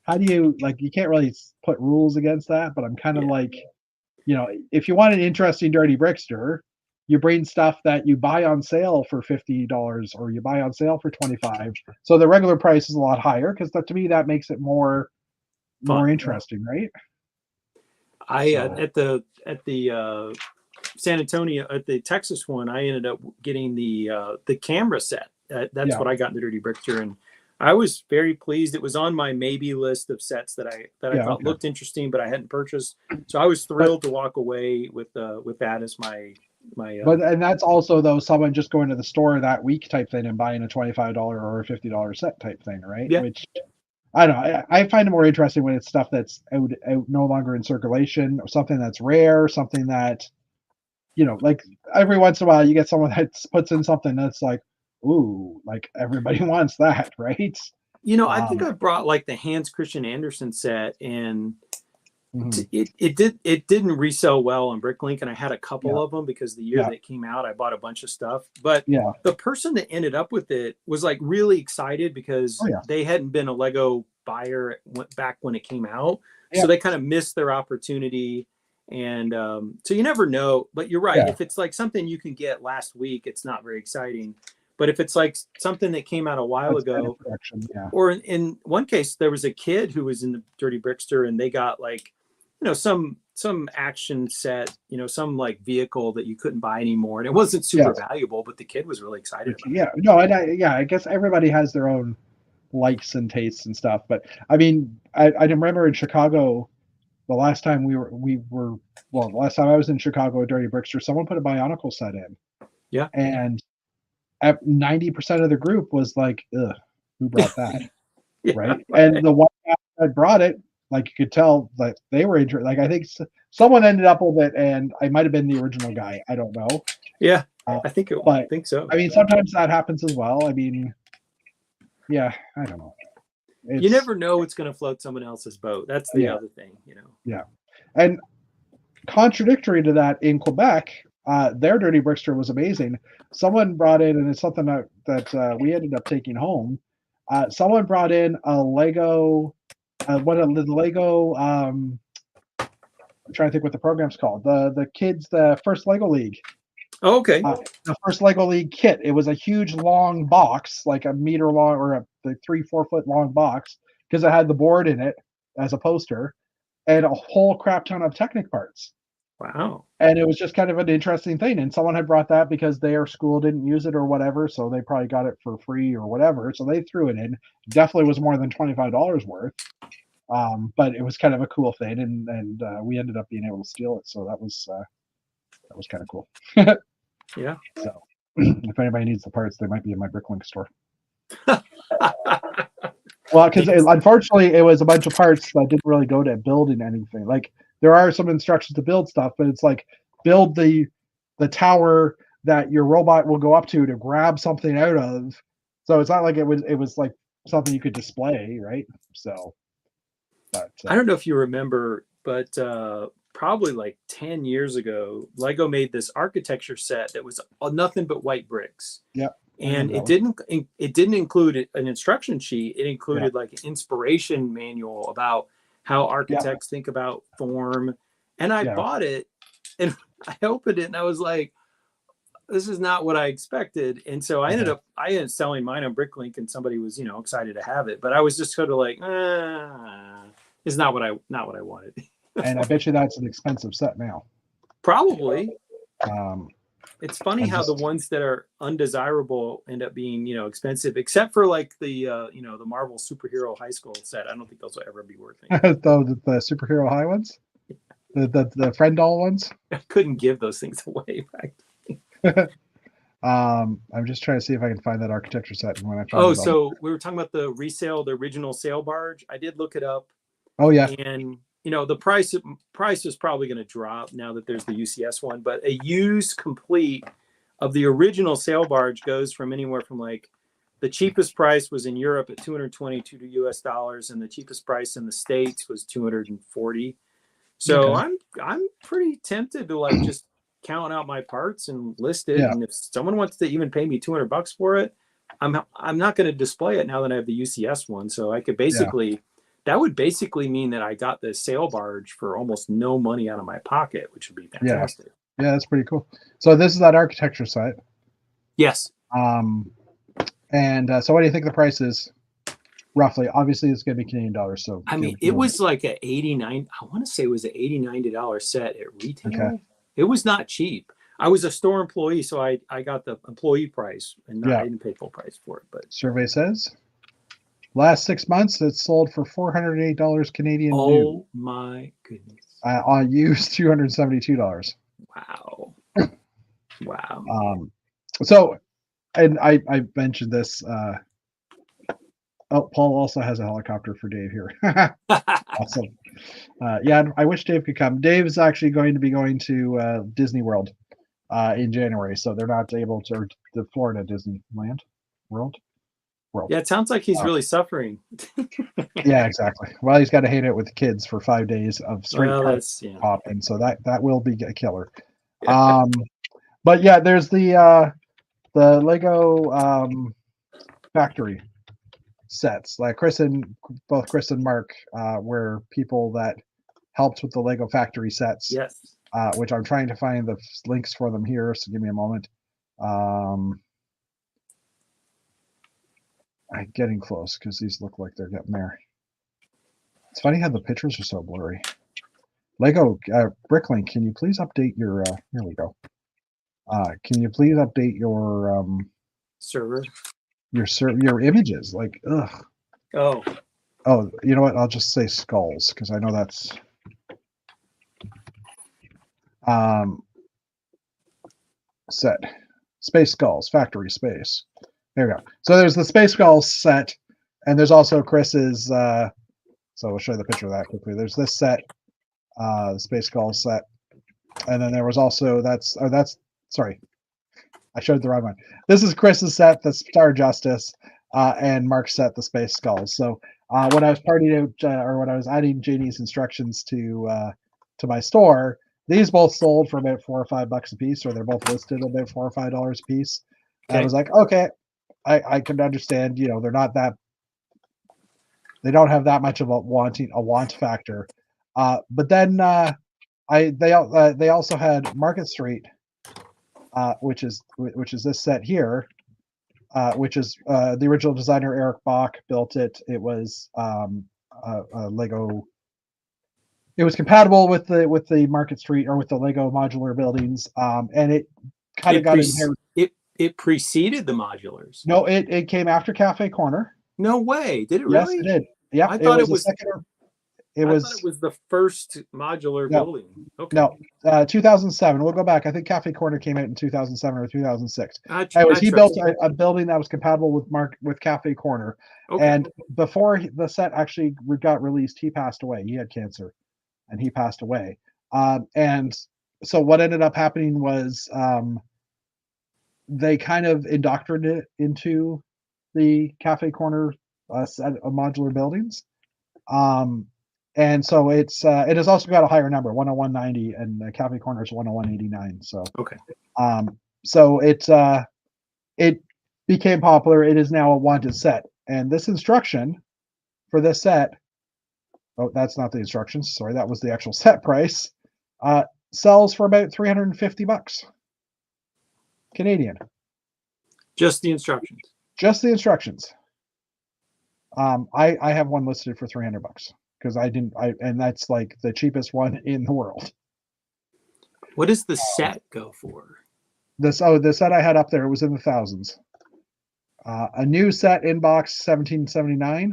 how do you, like, you can't really put rules against that, but I'm kind of like, if you want an interesting Dirty Brickster, you bring stuff that you buy on sale for $50 or you buy on sale for $25. So the regular price is a lot higher because to me that makes it more interesting, right? At the San Antonio, at the Texas one, I ended up getting the camera set. That's what I got in the Dirty Brickster, and I was very pleased. It was on my maybe list of sets that I thought looked interesting, but I hadn't purchased. So I was thrilled to walk away with that as my. But and that's also though someone just going to the store that week type thing and buying a $25 or a $50 set type thing, right? Yeah. Which I don't know. I find it more interesting when it's stuff that's out no longer in circulation, or something that's rare, something that, like every once in a while you get someone that puts in something that's like, ooh, like everybody wants that, right? I think I brought like the Hans Christian Andersen set and it didn't resell well on Bricklink, and I had a couple of them because the year that it came out, I bought a bunch of stuff. But the person that ended up with it was like really excited because they hadn't been a Lego buyer back when it came out, so they kind of missed their opportunity. And so you never know, but you're right. If it's like something you can get last week, it's not very exciting. But if it's like something that came out a while ago, or in one case, there was a kid who was in the Dirty Brickster, and they got like, some action set, some like vehicle that you couldn't buy anymore, and it wasn't super valuable, but the kid was really excited about it. I guess everybody has their own likes and tastes and stuff. But I mean, I remember in Chicago, the last time the last time I was in Chicago at Dirty Brickster, someone put a Bionicle set in. Yeah. And 90% of the group was like, ugh, who brought that? Right. And the one guy that brought it, like, you could tell that they were interested. Like, I think someone ended up with it, and I might have been the original guy. I don't know. Yeah. I think so. I mean, sometimes that happens as well. I mean, yeah, I don't know. You never know what's going to float someone else's boat. That's the other thing, Yeah. And contradictory to that, in Quebec, their Dirty Brickster was amazing. Someone brought in, and it's something that we ended up taking home. Someone brought in a Lego, the Lego. I'm trying to think what the program's called. The kids, the first Lego League. Oh, okay. The first Lego League kit. It was a huge long box, like a meter long or a 3-4 foot long box, because it had the board in it as a poster, and a whole crap ton of Technic parts. Wow. And it was just kind of an interesting thing. And someone had brought that because their school didn't use it or whatever, so they probably got it for free or whatever. So they threw it in. Definitely was more than $25 worth. But it was kind of a cool thing, and we ended up being able to steal it. So that was kind of cool. Yeah. So if anybody needs the parts, they might be in my Bricklink store. Well, because unfortunately, it was a bunch of parts that didn't really go to building anything. Like, there are some instructions to build stuff, but it's like, build the tower that your robot will go up to grab something out of. So it's not like it was like something you could display, right? So, but I don't know if you remember, but probably like 10 years ago, Lego made this architecture set that was nothing but white bricks. Yep. And it didn't include an instruction sheet. It included like an inspiration manual about how architects think about form. And I bought it, and I opened it, and I was like, this is not what I expected. And so I ended up selling mine on Bricklink, and somebody was, excited to have it. But I was just sort of like, it's not what I wanted. And I bet you that's an expensive set now. Probably. It's funny how the ones that are undesirable end up being, expensive, except for like the, the Marvel superhero high school set. I don't think those will ever be worth it. the superhero high ones, the friend doll ones. I couldn't give those things away back. I'm just trying to see if I can find that architecture set. And when I find so we were talking about the original sail barge. I did look it up. Oh yeah. And the price is probably going to drop now that there's the UCS one, but a used complete of the original sail barge goes from anywhere from, like, the cheapest price was in Europe at $222 US, and the cheapest price in the States was $240. So I'm pretty tempted to like just count out my parts and list it. Yeah. And if someone wants to even pay me $200 for it, I'm not going to display it now that I have the UCS one. So I could basically, that would basically mean that I got the sail barge for almost no money out of my pocket, which would be fantastic. Yeah, that's pretty cool. So this is that architecture site. Yes. And so what do you think the price is? Roughly, obviously, it's going to be Canadian dollars. So I mean, it was like an $89. I want to say it was an $80-$90 set at retail. Okay. It was not cheap. I was a store employee, so I got the employee price, and I didn't pay full price for it. But survey says last 6 months it's sold for $408 Canadian. Oh my goodness! On used $272. Wow. Wow. So, and I mentioned this. Paul also has a helicopter for Dave here. Awesome. Yeah, I wish Dave could come. Dave is actually going to be going to Disney World in January, so they're not able to, or the Florida Disneyland World. world. Yeah, it sounds like he's really suffering. Yeah, exactly. Well, he's got to hate it with kids for 5 days of straight pop, and so that will be a killer. But yeah, there's the Lego factory sets. Like both Chris and Mark were people that helped with the Lego factory sets. Yes. Which I'm trying to find the links for them here. So give me a moment. I'm getting close because these look like they're getting there. It's funny how the pictures are so blurry. Lego Bricklink, can you please update your? Here we go. Can you please update your server? Your images? Like, ugh. Oh, you know what? I'll just say skulls because I know that's. Set Space Skulls Factory Space. There we go. So there's the Space Skulls set, and there's also Chris's. So we'll show you the picture of that quickly. There's this set, the Space Skulls set, and then there was also that's sorry, I showed the wrong one. This is Chris's set, the Star Justice, and Mark's set, the Space Skulls. So when I was partying out, or when I was adding JD's instructions to my store, these both sold for about $4 or $5 a piece, or they're both listed at about $4 or $5 a piece. Okay. I was like, okay, I can understand. You know, they're not that. They don't have that much of a want factor. But then they also had Market Street, which is this set here, which is the original designer Eric Bach built it. It was a Lego. It was compatible with the Market Street or with the Lego modular buildings, and it kind of got inherited. It preceded the modulars. No, it came after Cafe Corner. No way! Did it yes, really? Yes, it did. Yeah, I thought it was. I thought it was the first modular building. Okay. No, 2007. We'll go back. I think Cafe Corner came out in 2007 or 2006. He built a building that was compatible with Cafe Corner. Okay. And before the set actually got released, he passed away. He had cancer, and he passed away. And so what ended up happening was they kind of indoctrinated it into the Cafe Corner set of modular buildings. And so it has also got a higher number, 10190, and the Cafe Corner is 10189. So okay. So it became popular. It is now a wanted set, and this instruction for this set. Oh, that's not the instructions. Sorry, that was the actual set price. Sells for about $350 Canadian. Just the instructions. Just the instructions. I have one listed for $300 because and that's like the cheapest one in the world. What does the set go for? The set I had up there, it was in the thousands. A new set in box, $17.79.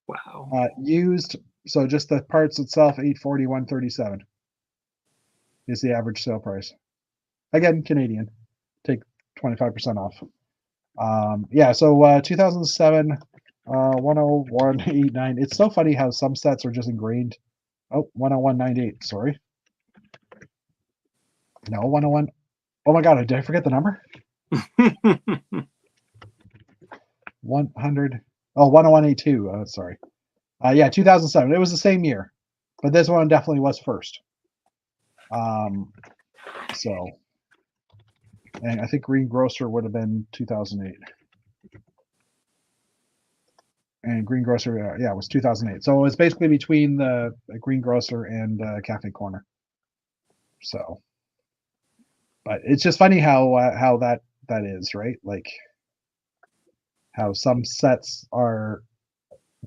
Wow. Used, so just the parts itself, $840, $137 is the average sale price. Again, Canadian. Take 25% off. Yeah, so 2007. 10189. It's so funny how some sets are just ingrained. Oh, 10198. Sorry. No, 101. Oh my God, did I forget the number? 100. Oh, 10182. Sorry. Yeah, 2007. It was the same year, but this one definitely was first. So, and I think Greengrocer would have been 2008. And Greengrocer, yeah, it was 2008. So it was basically between the Greengrocer and Cafe Corner. So, but it's just funny how that is, right? Like how some sets are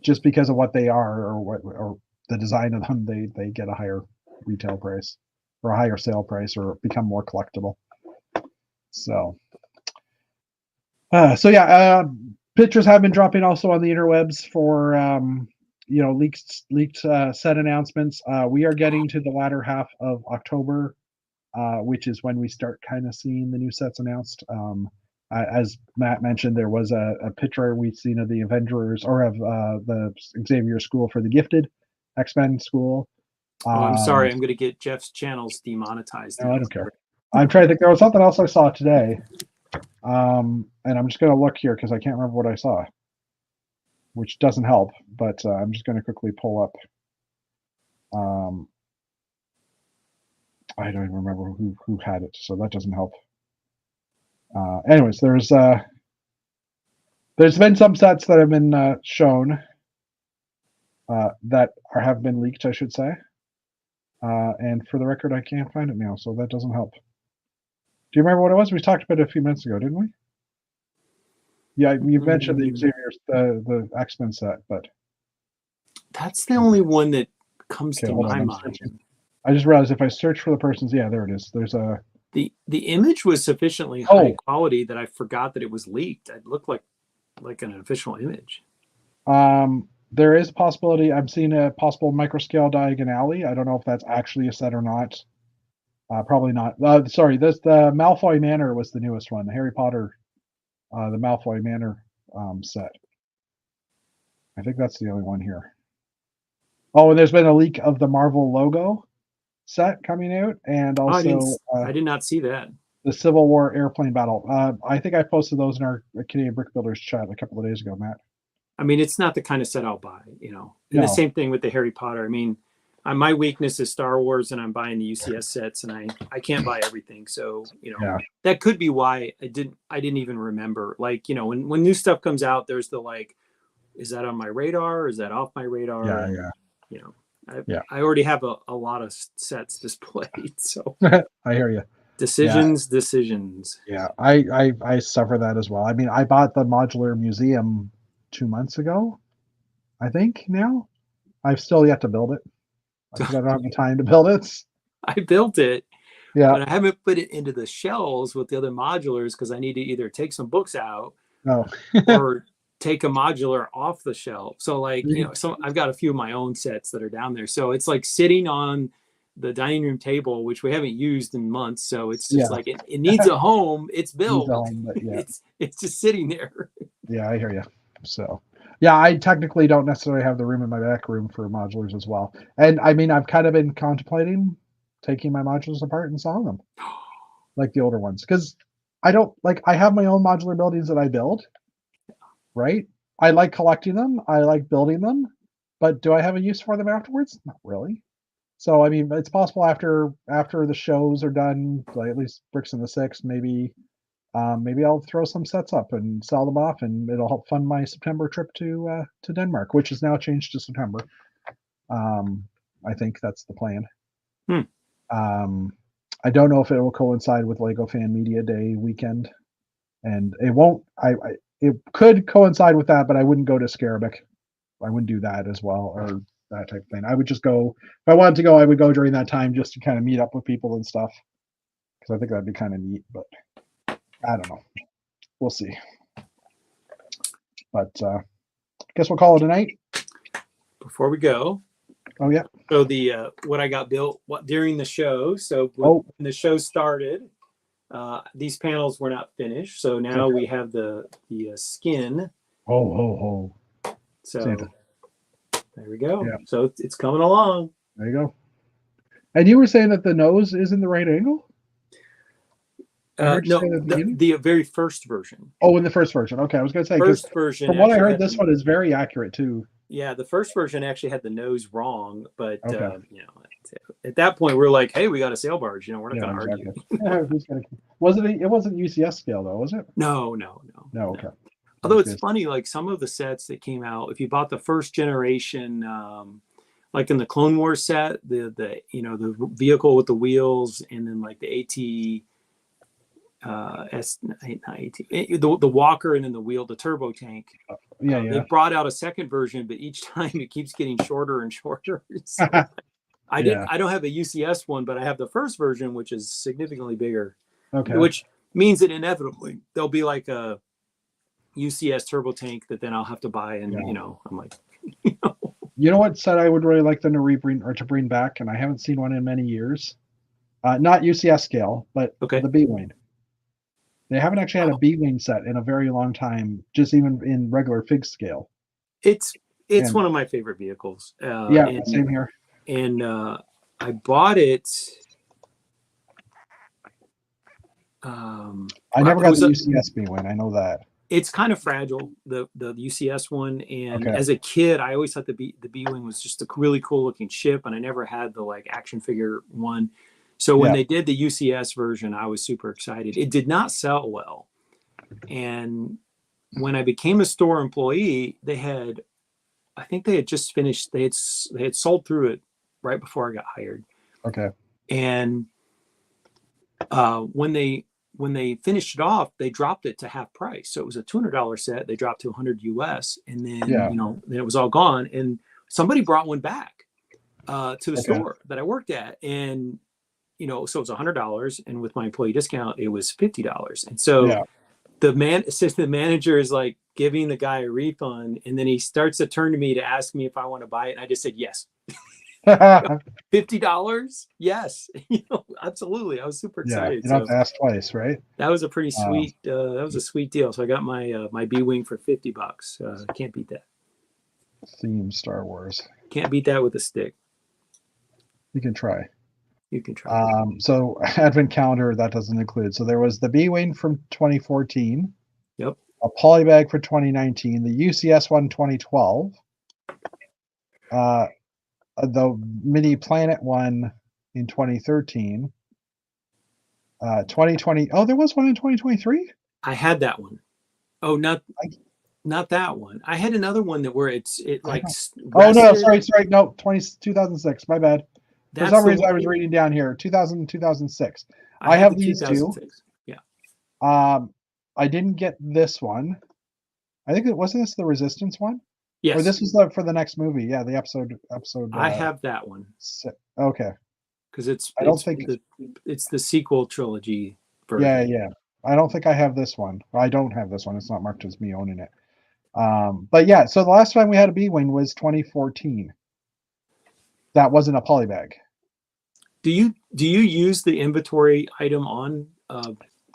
just because of what they are or the design of them, they get a higher retail price or a higher sale price or become more collectible. So, yeah. Pictures have been dropping also on the interwebs for leaked set announcements. We are getting to the latter half of October, which is when we start kind of seeing the new sets announced. As Matt mentioned, there was a picture we've seen of the Avengers or of the Xavier School for the Gifted, X-Men School. I'm sorry, I'm going to get Jeff's channels demonetized. No, I don't care. I'm trying to think. There was something else I saw today. And I'm just going to look here because I can't remember what I saw. which doesn't help. But I'm just going to quickly pull up. I don't even remember who had it, so that doesn't help. Anyways, there's been some sets that have been shown that have been leaked, I should say. And for the record, I can't find it now, so that doesn't help. Do you remember what it was? We talked about it a few minutes ago, didn't we? Yeah, you mentioned the Xavier's the X-Men set, but that's the only one that comes to my mind. I just realized if I search for the person's, yeah, there it is. There's a the image was sufficiently high quality that I forgot that it was leaked. It looked like an official image. There is a possibility. I'm seeing a possible microscale diagonally. I don't know if that's actually a set or not. Probably not. Sorry, the Malfoy Manor was the newest one. The Harry Potter, the Malfoy Manor set. I think that's the only one here. Oh, and there's been a leak of the Marvel logo set coming out, and also I did not see that. The Civil War airplane battle. I think I posted those in our Canadian Brick Builders chat a couple of days ago, Matt. I mean, it's not the kind of set I'll buy, you know. And the same thing with the Harry Potter. I mean, my weakness is Star Wars, and I'm buying the UCS sets, and I can't buy everything. So, you know, that could be why I didn't even remember. Like, you know, when new stuff comes out, there's the like, is that on my radar? Is that off my radar? Yeah. You know, I already have a lot of sets displayed. So I hear you. Decisions. Yeah, I suffer that as well. I mean, I bought the modular museum 2 months ago, I think. Now I've still yet to build it because I don't have the time to build it. I built it, but I haven't put it into the shelves with the other modulars because I need to either take some books out or take a modular off the shelf. So like, you know, I've got a few of my own sets that are down there. So it's like sitting on the dining room table, which we haven't used in months. So it's just like, it needs a home. It's built. It's just sitting there. Yeah, I hear you. So yeah, I technically don't necessarily have the room in my back room for modulars as well. And I mean, I've kind of been contemplating taking my modulars apart and selling them, like the older ones, because I have my own modular buildings that I build. Right? I like collecting them. I like building them, but do I have a use for them afterwards? Not really. So I mean, it's possible after the shows are done, like at least Bricks in the Six, maybe I'll throw some sets up and sell them off, and it'll help fund my September trip to Denmark, which is now changed to September. I think that's the plan. I don't know if it will coincide with Lego Fan Media Day weekend, and it won't. It could coincide with that, but I wouldn't go to Scarabik. I wouldn't do that as well, or that type of thing. I would just go, if I wanted to go, I would go during that time just to kind of meet up with people and stuff, because I think that'd be kind of neat, but I don't know. We'll see. But I guess we'll call it a night. Before we go. Oh, yeah. So the what I got built during the show. So when the show started, these panels were not finished, so now we have the skin. So Santa. There we go. Yeah. So it's coming along. There you go. And you were saying that the nose is in the right angle? No, the very first version. Oh, in the first version. Okay, I was going to say, first version. From what I heard, this one is very accurate too. Yeah, the first version actually had the nose wrong, but you know, at that point we're like, hey, we got a sail barge. You know, we're not going to argue. It wasn't UCS scale though, was it? No. Okay. Although it's funny, like some of the sets that came out, if you bought the first generation, like in the Clone Wars set, the you know, the vehicle with the wheels, and then like the the walker, and then the wheel, the turbo tank. They brought out a second version, but each time it keeps getting shorter and shorter. So I don't have a UCS one, but I have the first version, which is significantly bigger. Okay. Which means that inevitably there'll be like a UCS turbo tank that then I'll have to buy, and you know, I'm like, you know what set I would really like them to bring back, and I haven't seen one in many years. Not UCS scale, but the B-Wing. They haven't actually had a B-Wing set in a very long time, just even in regular fig scale. It's one of my favorite vehicles. Same here. And I bought it. I never got the UCS B-Wing. I know that. It's kind of fragile, the UCS one. And Okay. as a kid, I always thought the B-Wing was just a really cool looking ship, and I never had the like action figure one. So when they did the UCS version, I was super excited. It did not sell well. And when I became a store employee, I think they had just finished, they had sold through it right before I got hired. Okay. And when they finished it off, they dropped it to half price. So it was a $200 set. They dropped to 100 US, and then then it was all gone. And somebody brought one back to the store that I worked at, and so it was $100, and with my employee discount, it was $50. And so the assistant manager is like giving the guy a refund, and then he starts to turn to me to ask me if I want to buy it, and I just said yes. $50? Yes. Absolutely. I was super excited. You don't have to ask twice, right? That was a pretty sweet that was a sweet deal. So I got my B-Wing for $50. Can't beat that. Theme Star Wars. Can't beat that with a stick. You can try. You can try. So advent calendar, that doesn't include. So there was the B-Wing from 2014. Yep. A polybag for 2019. The UCS one 2012. The Mini Planet one in 2013. 2020. Oh, there was one in 2023. I had that one. Oh, not that one. I had another one that where it like. Oh no, sorry. No, 2006. My bad. For some reason, I was reading down here 2006. I have these two. Yeah. I didn't get this one. I think wasn't this the Resistance one? Yes. Or this was for the next movie. Yeah, the episode. I have that one. Okay. Because it's the sequel trilogy version. Yeah. I don't think I have this one. I don't have this one. It's not marked as me owning it. But yeah, so the last time we had a B-Wing was 2014. That wasn't a polybag. Do you use the inventory item on?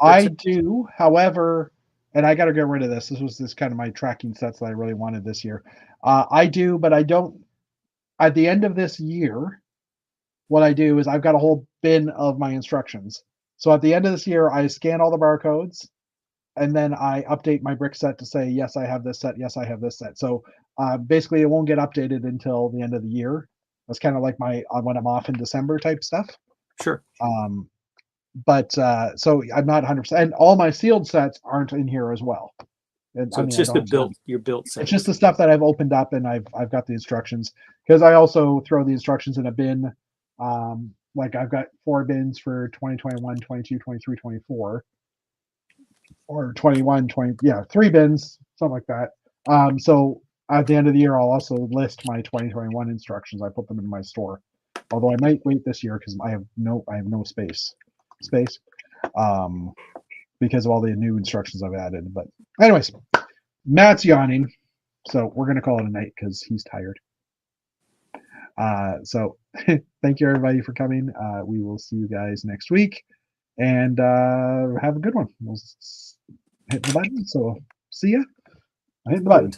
I do, however, and I got to get rid of this. This was kind of my tracking sets that I really wanted this year. I do, but I don't. At the end of this year, what I do is I've got a whole bin of my instructions. So at the end of this year, I scan all the barcodes, and then I update my brick set to say, yes, I have this set. Yes, I have this set. So basically, it won't get updated until the end of the year. That's kind of like my when I'm off in December type stuff. Sure. But so I'm not 100%. And all my sealed sets aren't in here as well. So it's just your built set. It's just the stuff that I've opened up and I've got the instructions, because I also throw the instructions in a bin. Like I've got 4 bins for 2021, 22, 23, 24, or 21, 20. Yeah, 3 bins, something like that. So at the end of the year, I'll also list my 2021 instructions. I put them in my store. Although I might wait this year because I have no space, because of all the new instructions I've added. But anyways, Matt's yawning, so we're gonna call it a night because he's tired. So thank you everybody for coming. We will see you guys next week, and have a good one. We'll hit the button. So see ya. I hit the button.